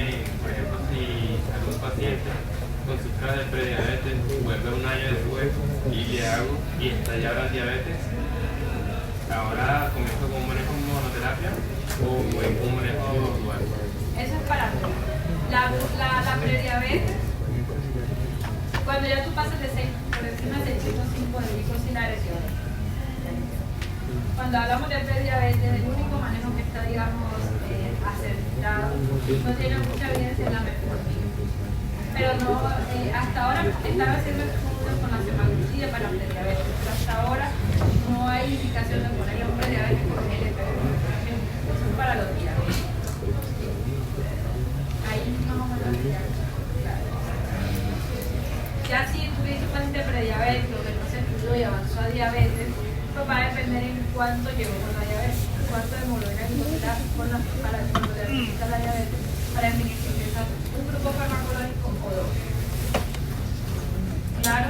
ejemplo, si algún paciente con cifra de prediabetes vuelve un año después y le hago y está ya ahora diabetes, ahora comienzo con un manejo monoterapia o un manejo dual. Eso es para la prediabetes. Cuando ya tú pasas de 6, por encima de 6.5 de glicosila eres diabético. Cuando hablamos de prediabetes, el único manejo que está, digamos, acertado, no tiene mucha evidencia en la metformina. Pero no, hasta ahora están haciendo estudios con la semaglutida para prediabetes, pero hasta ahora no hay indicación de ponerle un prediabetes con LP1. Eso es para los diabetes. Ahí no vamos a olvidar. Ya si tuviste un paciente prediabético que no se estudió y avanzó a diabetes, pues va a depender en cuánto llegó con la diabetes, cuánto de hemoglobina glicosílica para diagnosticar la diabetes, para definir si empieza un grupo farmacológico o dos. ¿Claro?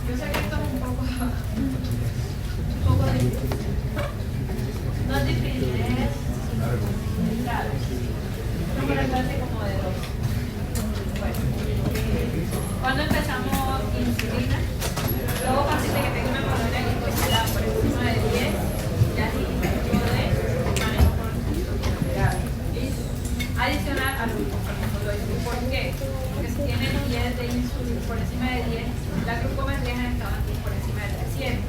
Yo sé que esto es un poco difícil. No es difícil, es claro. No me alcance como de dos. Bueno, cuando empezamos insulina, todo paciente que tenga una hemoglobina glicosílica por encima de 10 ya es indicativo de manejo con terapia. Adicional al grupo farmacológico. ¿Por qué? Porque si tienen 10 de insulina por encima de 10, la glucometría en estaban por encima de 300.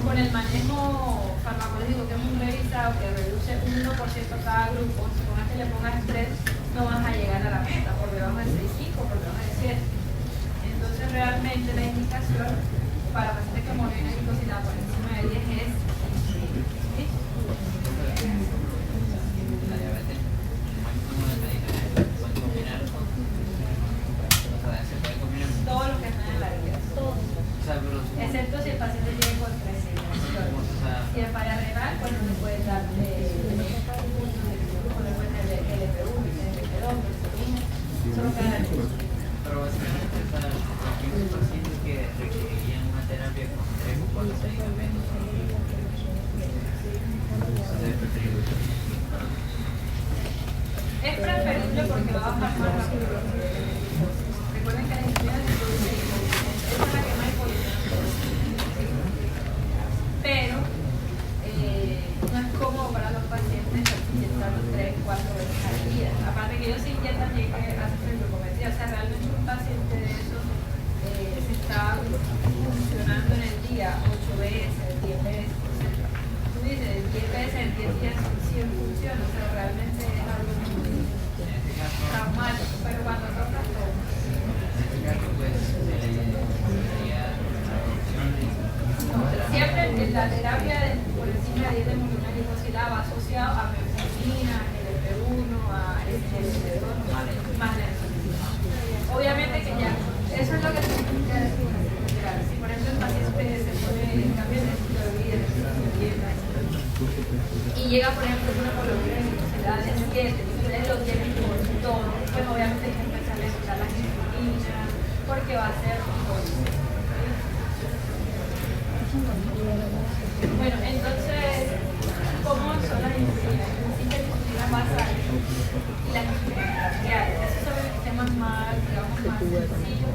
Con el manejo farmacológico que hemos revisado, que reduce un 1% cada grupo, si con que le pongas 3, no vas a llegar a la meta, por debajo de 6,5, por debajo de 7. Entonces realmente la indicación para pacientes que hemoglobina glicosílica por encima de 10 es insulina. ¿Sí? La diabetes, ¿cómo de medicamentos se pueden combinar con? O sea, se puede combinar con Todo lo que está en la vida. todo. O sea, pero Excepto si el paciente tiene con 13 o sea, Si es para renal, pues no le puedes dar le puedes dar LP1, LP2, insulina, solo queda la insulina. pero básicamente, o sea, aquellos pacientes que requerirían una terapia con 3 o 4 medicamentos, es preferible. Es preferible porque va a bajar más rápido los niveles de glucosa. Recuerden que la insulina se produce en esa es la que más evoluciona. Pero no es cómodo para los pacientes inyectarlo 3, 4 veces al día. Aparte que ellos se inyectan y hay que hacer glucometría. O sea, realmente un paciente de esos se está funcionando en el día 8 veces, 10 veces. Tú dices, 10 veces en 10 días sí funciona. O sea, realmente es algo muy traumático. Pero cuando toca todo. En este caso, pues, sería Siempre la terapia por encima de 10 de hemoglobina glicosílica va asociado a metformina, LP1, a SGLT2, más la insulina. Obviamente que ya, eso es lo que se tiene que decir. Si por ejemplo el paciente se pone cambio de estilo de vida, de dieta, y llega por ejemplo con una hemoglobina glicosílica de 7, y ustedes lo tienen por todo, pues obviamente hay que empezar a usar las insulinas, porque va a ser bueno, entonces, ¿cómo son las insulinas? Existen insulinas basales y las insulinas arteriales. Esos son los sistemas más, digamos, más sencillos.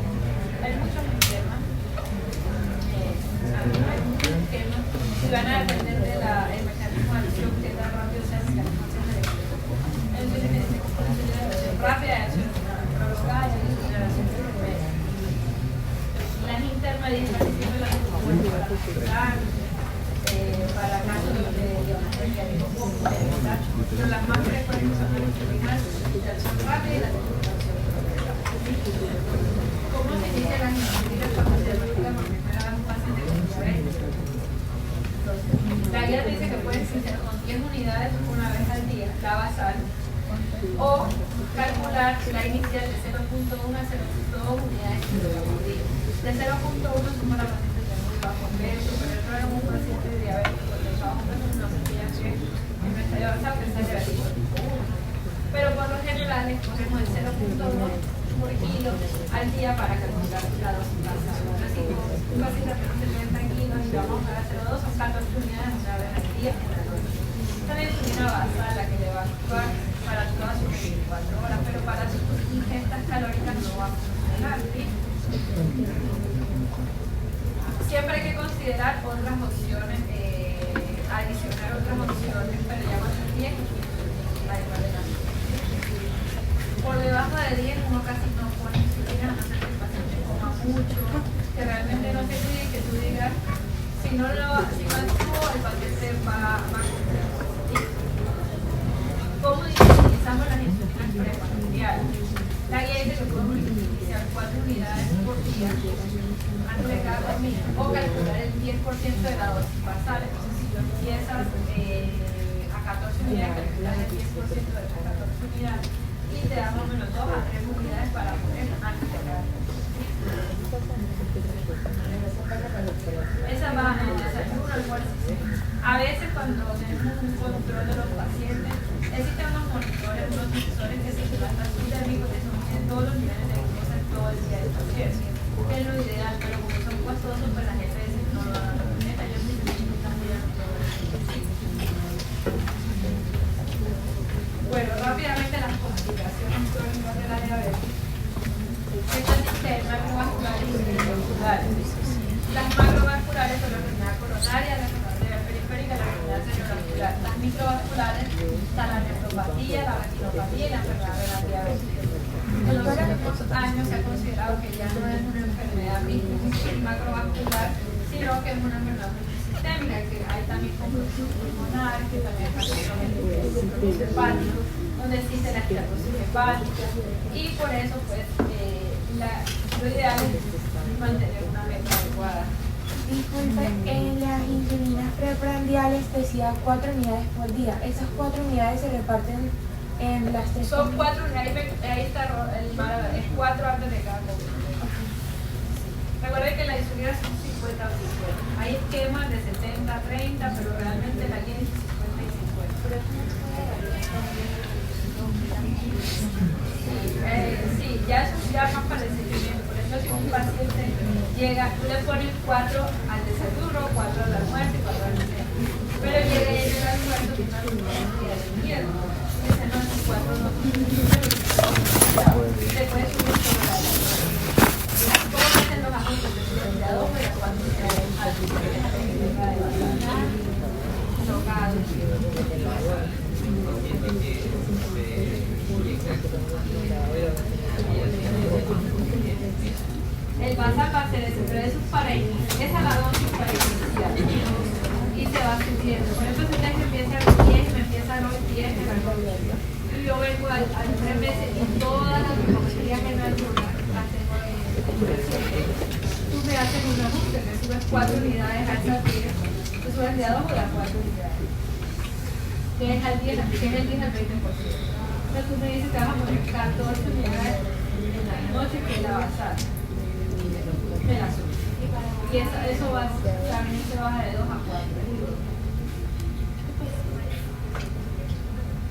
Hay muchos sistemas. Hay muchos sistemas y van a depender del mecanismo de acción, que tan rápido sea el mecanismo de acción del equipo. Entonces, se compone de acción rápida y acción prolongada y acción intermedia. Las intermedias siempre las encontramos para hospital, para casos de diagnóstico complementar, pero las más frecuentes son las insulinas de acción rápida y las de acción prolongada. ¿Cómo se inicia las insulinas cuando se diagnostica por primera vez un paciente con diabetes? La guía dice que puede iniciar con 10 unidades una vez al día, la basal, o calcular la inicial de 0.1 a 0.2 unidades por día. De 0.1 son para pacientes de muy bajo peso, pero no era un paciente diabético de bajo peso, no sentía que no estaría avanzado, que está diabético. Pero por lo general escogemos el 0.2 por kilo al día para calcular la dosis basal. Así como un paciente de 70 kilos y vamos a dar 0.2, son 14 unidades una vez al día en la noche. Esta es la insulina basal, la que le va a actuar para todas sus 24 horas, pero para sus ingestas calóricas no va a funcionar, ¿sí? Siempre hay que considerar otras opciones, adicionar otras opciones, pero ya más de 10, la de por debajo de 10 uno casi no pone insulina, a no ser que el paciente coma mucho, que realmente no se cuide, que tú digas, si no estuvo, el paciente va a comer. ¿Cómo utilizamos las insulinas preparatoriales? La guía dice que podemos iniciar 4 unidades por día antes de cada comida o calcular el 10% de la dosis basal. Entonces, si tú empiezas a 14 unidades, calcular el 10% de las 14 unidades y te da más o menos 2 a 3 unidades para poner antes de cada comida. Esa va en el desayuno, almuerzo y cena. A veces cuando tenemos un control de los pacientes, existen unos monitores, unos sensores que se llaman térmicos que son en todos los niveles de glucosa todo el día del paciente. Es lo ideal, pero como son costosos, pues la gente dice no lo dan a la receta, ellos necesitan muy Bueno, rápidamente las complicaciones crónicas de la diabetes. Estas son macrovasculares y cerebrovasculares. Las macrovasculares son la enfermedad coronaria, la enfermedad periférica y la enfermedad cerebrovascular. Las microvasculares están la nefropatía, la retinopatía y la enfermedad de la diabetes. En los últimos años se ha considerado que ya no es una enfermedad macrovascular, sino que es una enfermedad multisistémica, que hay también compromisos pulmonares, que también hay compromisos hepáticos, donde existe la esteatosis hepática, y por eso pues lo ideal es mantener una meta adecuada. Disculpe, en las insulinas preprandiales decía 4 unidades por día. ¿Esas 4 unidades se reparten en las 3 Son comidas? 4 unidades, ahí está es 4 antes de cada comida. Recuerden que la insulina son 50 o 50. Hay esquemas de 70-30, pero realmente la guía es 50 y 50. Sí, ya eso ya más para el seguimiento. Por ejemplo, si un paciente llega, tú le pones 4 al desayuno, 4 al almuerzo y 4 al cena. Pero llega y el almuerzo que no es el miedo. Ese no es 4 no. Se puede subir sobre la ¿cómo hacen los ajustes de respirador para cuando se al el basal va a ser ese, pero eso es para iniciar, esa es la dosis para iniciar y se va subiendo. Por ejemplo, si ustedes empiezan a los 10, me empiezan a los 10 en la comida y yo vengo a 3 meses y todas las glucometrías en la luna las tengo en tú me haces un ajuste, me subes 4 unidades a esa 10, tú subes de a 2 o de a 4 unidades, que es el 10 al 20%. Entonces tú me dices que vas a poner 14 unidades en la noche, que es la basal. Me la subes. Y eso va, también se baja de 2 a 4.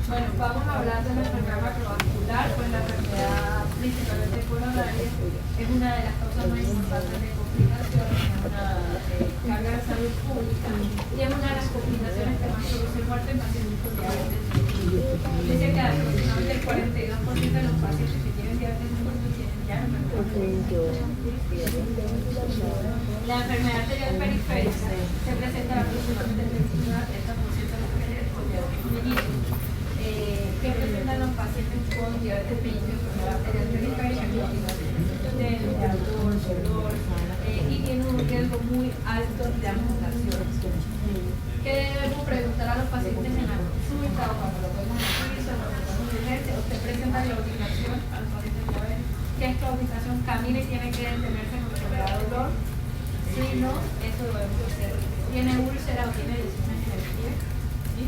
Bueno, vamos a hablar de la enfermedad macrovascular, pues la enfermedad principalmente coronaria es una de las causas más importantes de complicaciones, es una carga de salud pública y es una de las complicaciones que más produce muerte en pacientes con diabetes. Dice que aproximadamente el 42% de los pacientes que tienen diabetes tienen ya enfermedad. La enfermedad arterial periférica se presenta aproximadamente el 21 a 30% de los pacientes con diabetes mellitus. ¿Qué presentan los pacientes con diabetes mellitus? Enfermedad arterial periférica, de ardor, dolor, y tiene un riesgo muy alto de amputación. ¿Qué debemos preguntar a los pacientes en la consulta o cuando lo vemos en el piso, cuando lo vemos en urgencia? Usted presenta la ubicación a los pacientes de diabetes. ¿Qué es la ubicación? Camina y tiene que detenerse con el dolor. Si no, eso debemos hacer. ¿Tiene úlcera o tiene lesiones en el pie? ¿Sí?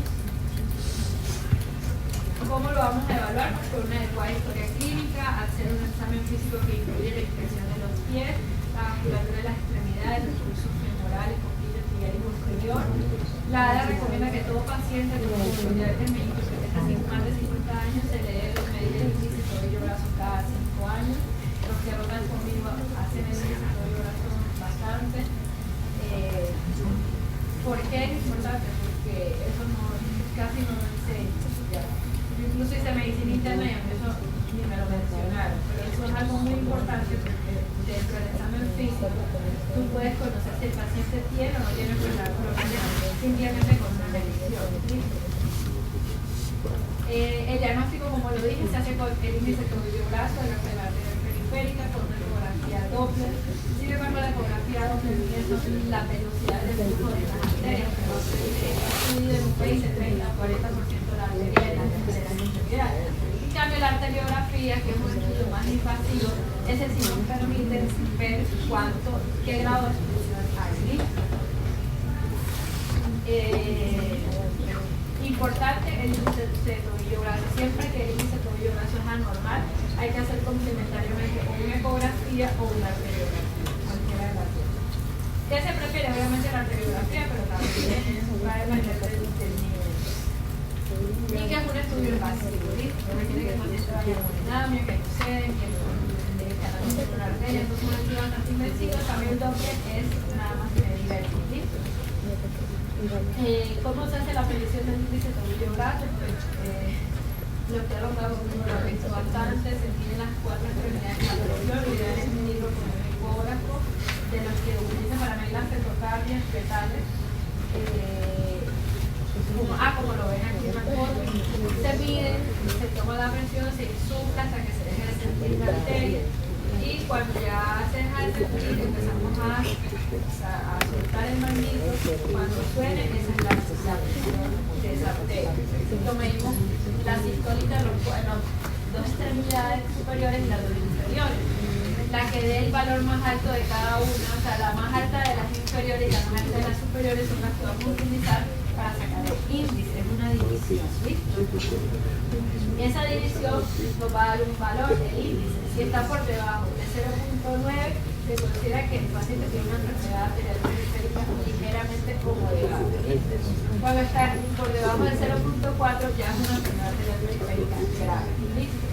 ¿Cómo lo vamos a evaluar? Con una adecuada historia clínica, hacer un examen físico que incluye la inspección de los pies, la musculatura de las extremidades, los pulsos femorales, costillas, tibial y posterior. La ADA recomienda que todo paciente con diabetes mellitus que tenga más de 50 años se le dé los medios de índice tobillo brazo cada 5 años. Los que rotan conmigo hacen el índice tobillo brazo bastante. ¿Por qué es importante? Porque eso casi no lo enseña. Incluso hice medicina interna y eso ni me lo mencionaron, pero eso es algo muy importante porque dentro del examen físico tú puedes conocer si el paciente tiene o no tiene enfermedad coronaria simplemente con una medición. ¿Sí? El diagnóstico, como lo dije, se hace con el índice tobillo-brazo de la enfermedad periférica con una ecografía Doppler. Sin embargo, la ecografía Doppler mide la velocidad del flujo de las arterias, pero se divide en un 20, 30, 40% de la arteria y la arterial. En cambio, la arteriografía, que es un estudio más invasivo, ese sí nos permite ver qué grado de obstrucción hay. Y Importante el índice de tobillo-brazo. Siempre que el índice de tobillo-brazo es anormal, hay que hacer complementariamente o una ecografía o una arteriografía, cualquiera de las dos. ¿Qué se prefiere? Obviamente la arteriografía, pero también va a depender del nivel. Y que es un estudio básico, ¿listo? Requiere que el paciente vaya a hemodinamia, que exceden, que analice con la arteria, entonces un estudio bastante inversivo. También el doble es nada más medir el ¿listo? ¿Cómo se hace la medición del índice tobillo-brazo? Pues lo que ha logrado uno lo ha visto bastante, se tienen las 4 extremidades de la presión, lo ideal es medirlo con un ecógrafo de los que utilizan para medir las fetocardias fetales, como lo ven aquí en la foto, se miden, se toma la presión, se insufla hasta que se deje de sentir la arteria. Y cuando ya se deja de sentir, empezamos a soltar el manguito. Cuando suene, esa es la presión de esa arteria. Lo medimos la sistólica en las 2 extremidades superiores y las 2 inferiores. La que dé el valor más alto de cada una, o sea, la más alta de las inferiores y la más alta de las superiores son las que vamos a utilizar para sacar el índice, es una división, ¿listo? Y esa división nos va a dar un valor, el índice. Si está por debajo de 0.9, se considera que el paciente tiene una enfermedad arterial periférica ligeramente moderada. Cuando está por debajo de 0.4, ya es una enfermedad arterial periférica grave, ¿listo?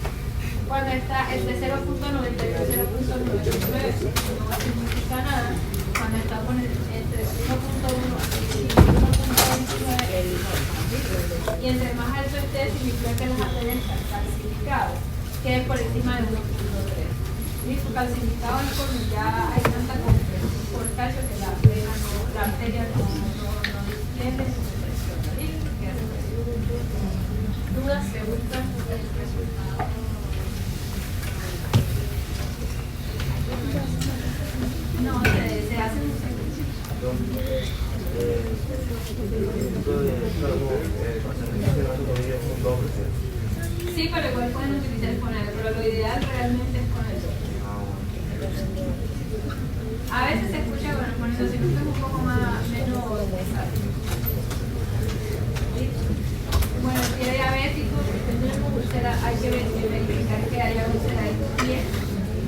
Cuando está entre 0.99 y 0.99 no significa nada. Cuando está entre 1.1 y 1.29 es normal. Y entre más alto esté, significa que las arterias están calcificadas, que es por encima de 1.3. ¿Listo? Calcificado es cuando ya hay tanta compresión por calcio que la arteria no tiene su presión. ¿Listo? ¿Dudas, preguntas del resultado? No, se hace un sí, pero igual pueden utilizar con él, pero lo ideal realmente es con el doble. A veces se escucha con el monitor, si no es un poco menos pesado. Bueno, si es diabético, si tenemos úlcera, hay que verificar que haya úlcera del pie,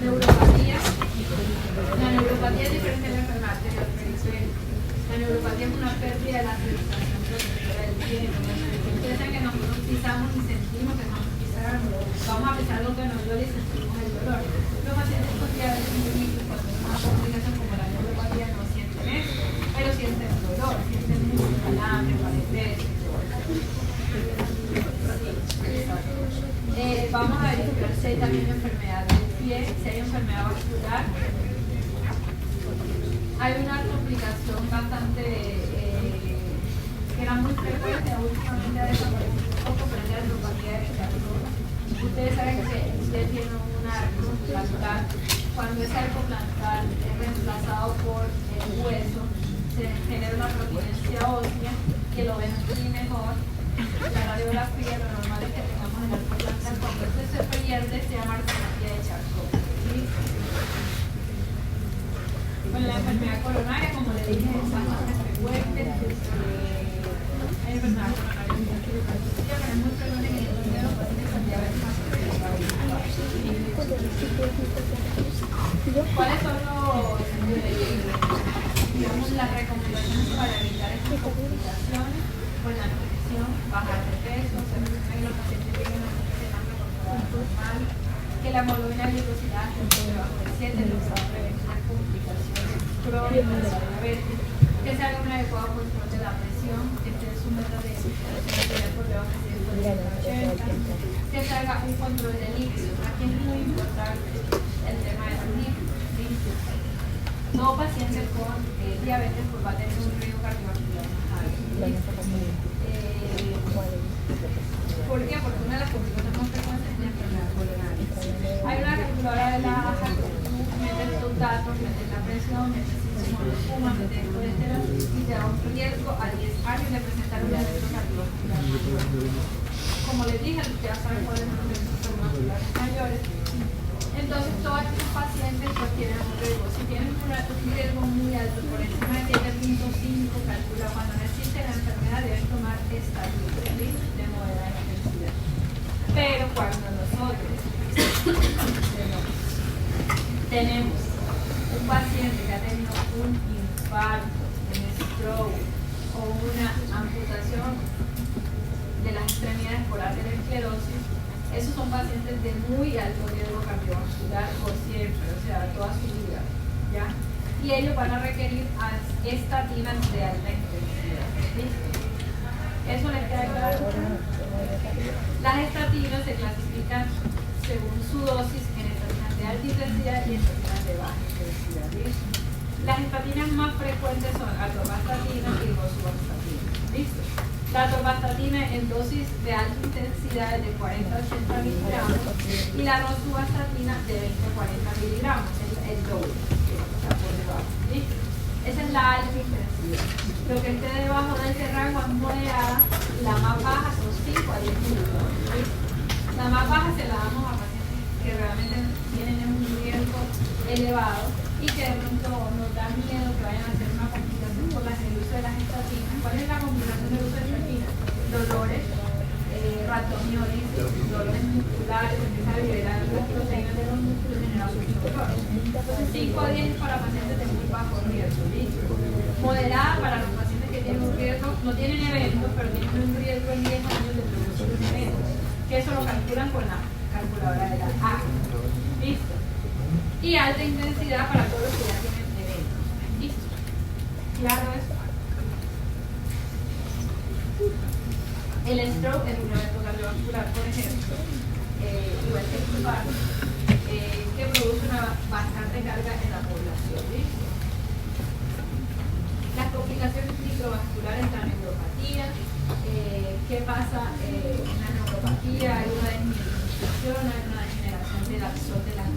neuropatía. La neuropatía es diferente de la enfermedad arterial periférica. La neuropatía es una pérdida de la sensación protectora del pie. Ustedes saben que nosotros pisamos y sentimos que vamos a pisar, vamos a pisar algo que nos duele y sentimos el dolor. Los pacientes con diabetes mellitus, cuando es una complicación como la neuropatía, no sienten eso, pero sienten dolor, sienten mucho calambre, paredes. Vamos a verificar si hay también enfermedad del pie, si hay enfermedad vascular. Hay una complicación bastante que era muy frecuente, últimamente ha desaparecido un poco, pero es la neuropatía de Charcot. Ustedes saben que usted tiene un arco plantar. Cuando ese arco plantar es reemplazado por el hueso, se genera una protubencia ósea que lo ven muy mejor. La radiografía, lo normal es que tengamos el arco plantar. Cuando se pierde, se llama artroscopia de Charcot. ¿Sí? Bueno, la enfermedad coronaria, como le dije, es bastante frecuente. Hay enfermedad coronaria pero es muy frecuente que los pacientes con diabetes más ¿cuáles son los, digamos, las recomendaciones para evitar estas complicaciones? Pues la nutrición, bajar de peso, se recomienda que los pacientes tengan una masa corporal normal, que la hemoglobina glicosilada esté por debajo de 7, lo que va a prevenir las complicaciones crónicas de la diabetes, que se haga un adecuado control de la presión, que esté en su meta de tener por debajo de 180, que se haga un control de líquidos. Aquí es muy importante el tema de los líquidos. Todo paciente con diabetes pues, va a tener un riesgo cardiovascular más alto. ¿Por qué? Porque una de las complicaciones más frecuentes es la enfermedad coronaria. Hay una calculadora de la AJA, metes tus datos, metes la presión, metes espuma, metes el colesterol y te da un riesgo a 10 años de presentar un evento cardiovascular. Como les dije, ya saben cuáles son los eventos cardiovasculares mayores. Entonces, todos estos pacientes pues, tienen un riesgo. Si tienen un riesgo muy alto, por encima de 7.5, calcula cuando no existe la enfermedad, deben tomar estar libre, ¿listo? De moderada intensidad. Pero cuando nosotros tenemos un paciente que ha tenido un infarto, un stroke o una amputación de las extremidades por aterosclerosis, esos son pacientes de muy alto riesgo cardiovascular por siempre, o sea, toda su vida, ¿ya? Y ellos van a requerir estatinas de alta intensidad, ¿listo? ¿Eso les queda claro? Las estatinas se clasifican según su dosis en estatinas de alta intensidad y estatinas de baja intensidad, ¿listo? Las estatinas más frecuentes son atorvastatina y rosuvastatina, ¿listo? La atorvastatina en dosis de alta intensidad de 40 a 80 miligramos y la rosuvastatina de 20 a 40 miligramos, el doble, o sea, por debajo, ¿listo? Esa es la alta intensidad. Lo que esté debajo de ese rango es moderada, la más baja son 5 a 10 miligramos, ¿listo? La más baja se la damos a pacientes que realmente tienen un riesgo elevado y que de pronto nos da miedo que vayan a hacer una complicación por el uso de las estatinas. ¿Cuál es la complicación del uso de estatinas? Dolores, rhabdomiolisis, dolores musculares, empieza a liberar las proteínas de los músculos y genera mucho dolor. Entonces 5 a 10 para pacientes de muy bajo riesgo, ¿listo? Moderada para los pacientes que tienen un riesgo, no tienen eventos, pero tienen un riesgo en 10 años de producir eventos, que eso lo calculan con la calculadora de la A. ¿Listo? Y alta intensidad para todos los que ya tienen eventos. ¿Listo? ¿Claro eso? El stroke es un evento cardiovascular, por ejemplo, igual que el infarto, que produce una bastante carga en la población. ¿Listo? Las complicaciones microvasculares de la neuropatía. ¿Qué pasa en la neuropatía? Hay una disminución, hay una degeneración del axón de los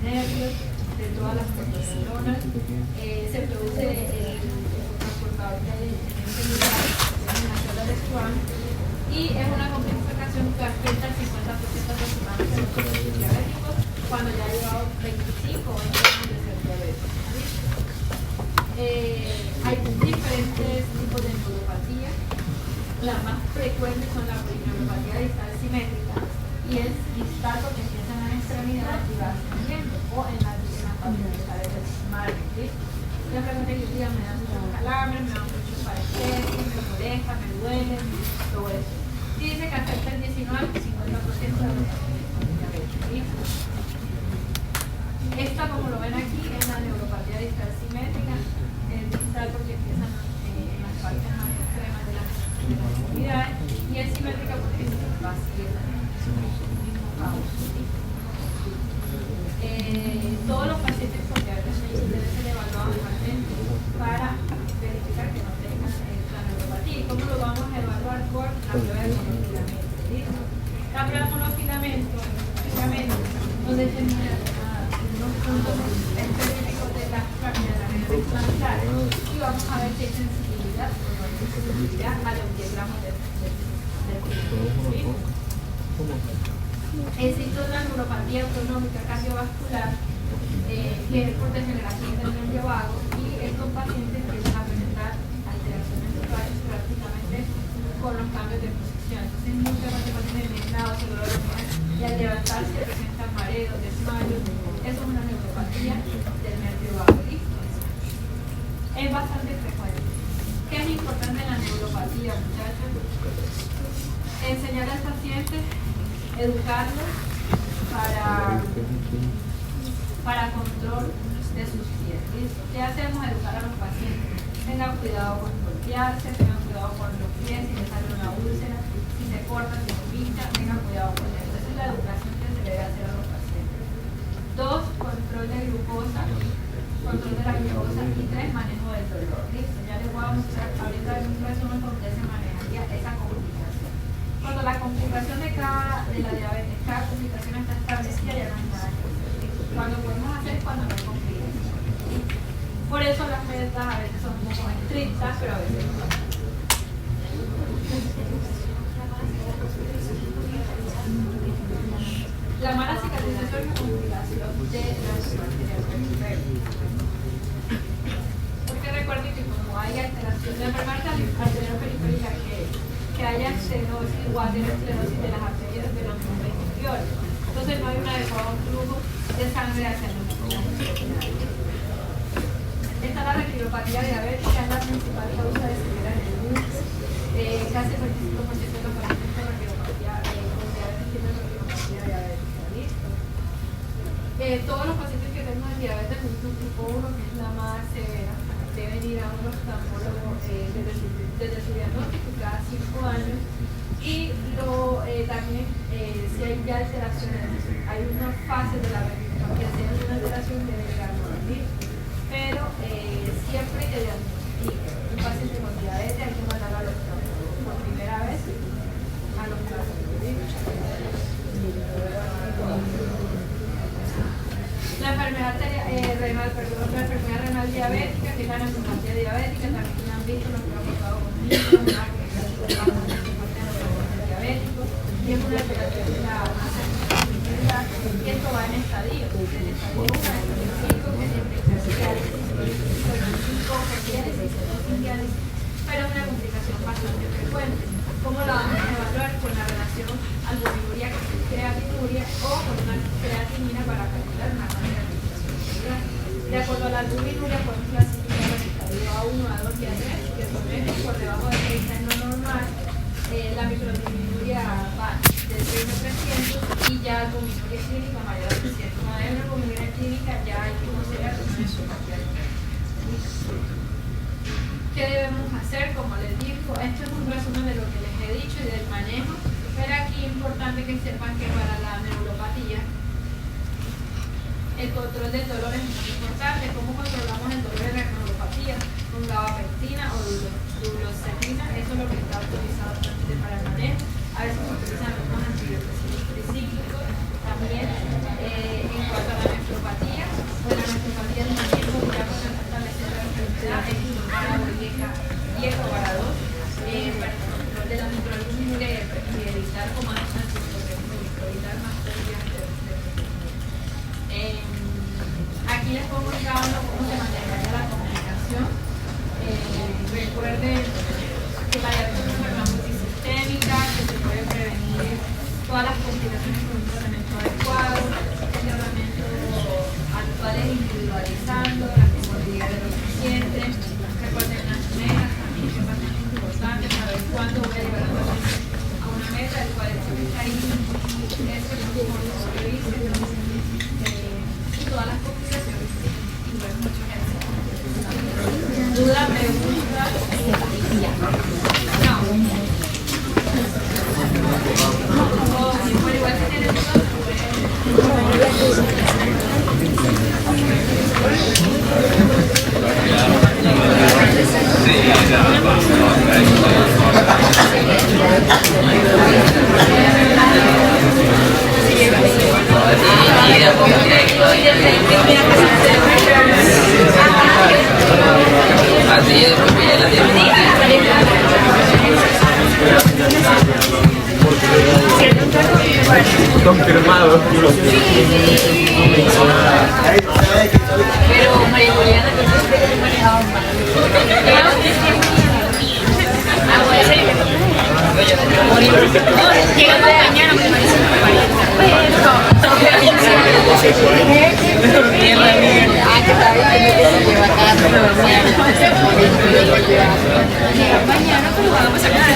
nervios, de todas las neuronas. Se produce el transportador de en la célula de Schwann y es una complicación que afecta al 50% aproximadamente de los pacientes diabéticos cuando ya ha llegado 25 o 20 años de ser diabético. Hay diferentes tipos de neuropatía. Las más frecuentes son la polineuropatía distal simétrica y el distato que empieza en las extremidades y va ascendiendo o en las partes distal del margen. Yo frecuente que diga me da mucho calambres, me da mucho parecer, me molesta, me duele, todo eso. Y dice que afecta el 19 al 50% de los pacientes con diabetes. Esta, como lo ven aquí, es la neuropatía distal simétrica, el distal porque empiezan en las partes más extremas de las extremidades y es simétrica porque es vacía, es un mismo causa. Todos los pacientes con diabetes deben ser evaluados anualmente para verificar que no tengan la neuropatía. ¿Y cómo lo vamos a evaluar? Por la prueba de monofilamento. ¿Listo? La prueba de monofilamento, donde determina unos puntos específicos de las redes plantares y vamos a ver si hay sensibilidad o no hay sensibilidad a los diagramas del cuerpo. Existe una neuropatía autonómica cardiovascular que es por degeneración del nervio vago y estos pacientes empiezan a presentar alteraciones visuales prácticamente con los cambios de posición. Entonces muchas pacientes aislados se duermen y al levantarse presentan mareos, desmayos. Eso es una neuropatía del nervio vago. ¿Listo? Es bastante frecuente. ¿Qué es importante en la neuropatía, muchachos? Enseñar al paciente, educarlos para control de sus pies. ¿Listo? ¿Qué hacemos? Educar a los pacientes. Tengan cuidado con golpearse, tengan cuidado con los pies, si les sale una úlcera, si se cortan, si se pinchan, tengan cuidado con eso. Esa es la educación que se debe hacer a los pacientes. 2, control de glucosa, control de la glucosa y 3, manejo del dolor. ¿Listo? Ya les voy a mostrar ahorita en un resumen con qué se manejaría esa complicación. Cuando la complicación de la diabetes, cada complicación está establecida, ya no hay nada que hacer. Cuando podemos hacer es cuando no hay complicación. Por eso las metas a veces son un poco estrictas, pero a veces no. La mala cicatrización es una complicación de la neuropatía. Porque recuerden que como hay alteración de la enfermedad arterial periférica, que que haya estenosis o aterosclerosis de las arterias de los miembros inferiores. Entonces no hay un adecuado flujo de sangre hacia los pulmones. Esta es la retinopatía diabética, es la principal causa de ceguera en el mundo. Casi el 25% de los pacientes con retinopatía tienen retinopatía diabética. ¿Listo? Todos los pacientes que tengan diabetes tipo 1, que es la más severa, deben ir a un oftalmólogo desde su diagnóstico cada 5 años. Y también si hay ya alteraciones, hay una fase de la retinopatía, si hay una alteración debe llegar a morir. Pero siempre que diagnostique un paciente con diabetes hay que mandar al oftalmólogo por primera vez a los casos. La enfermedad renal diabética, que es la neuropatía diabética, también han visto lo que ha pasado conmigo, diabético, y es una alteración de la masa muscular, y esto va en estadios, en estadio 1, estadio 5, que es pero es una complicación bastante frecuente. ¿Cómo la vamos a evaluar? Con la relación albuminuria creatinuria o con una creatinina para calcular una cantidad de creatinina. De acuerdo a la albuminuria podemos clasificar el estadio A1, A2 y A3, que son estos por debajo de 30 en lo normal. La microalbuminuria va del 30 a 300 y ya albuminuria clínica mayor a 300. Cuando hay una albuminuria clínica ya hay que conocer a una neuropatía. ¿Qué debemos hacer? Como les digo, esto es un resumen de lo que les he dicho y del manejo, pero aquí es importante que sepan que para la neuropatía el control del dolor es muy importante. ¿Cómo controlamos el dolor de la neuropatía? Con gabapentina o duloxetina, eso es lo que está autorizado actualmente para el manejo. A veces se utilizan algunos antidepresivos tricíclicos. También en cuanto a la nefropatía, pues la nefropatía es un manejo ya cuando se establece la enfermedad, es para 10 o para 2, para el control de la microalbuminuria y evitar como evitar más pérdidas de aquí les pongo cada uno cómo se manejaría la comunicación. Recuerden que la diabetes es una enfermedad multisistémica, que se puede prevenir todas las complicaciones con un tratamiento adecuado, el tratamiento actual es individualizando las comorbilidades de los pacientes. Recuerden las metas también, que es bastante importante saber cuándo voy a llevar a la paciente a una meta, el cual está ahí, eso es como lo dice, y todas las complicaciones. Y bueno, muchas gracias. ¿Duda, pregunta? No. Por igual si tienen dudas, confirmado. Pero María Juliana no manejaba mal. Llegando mañana me parece mañana, pero vamos a ganar.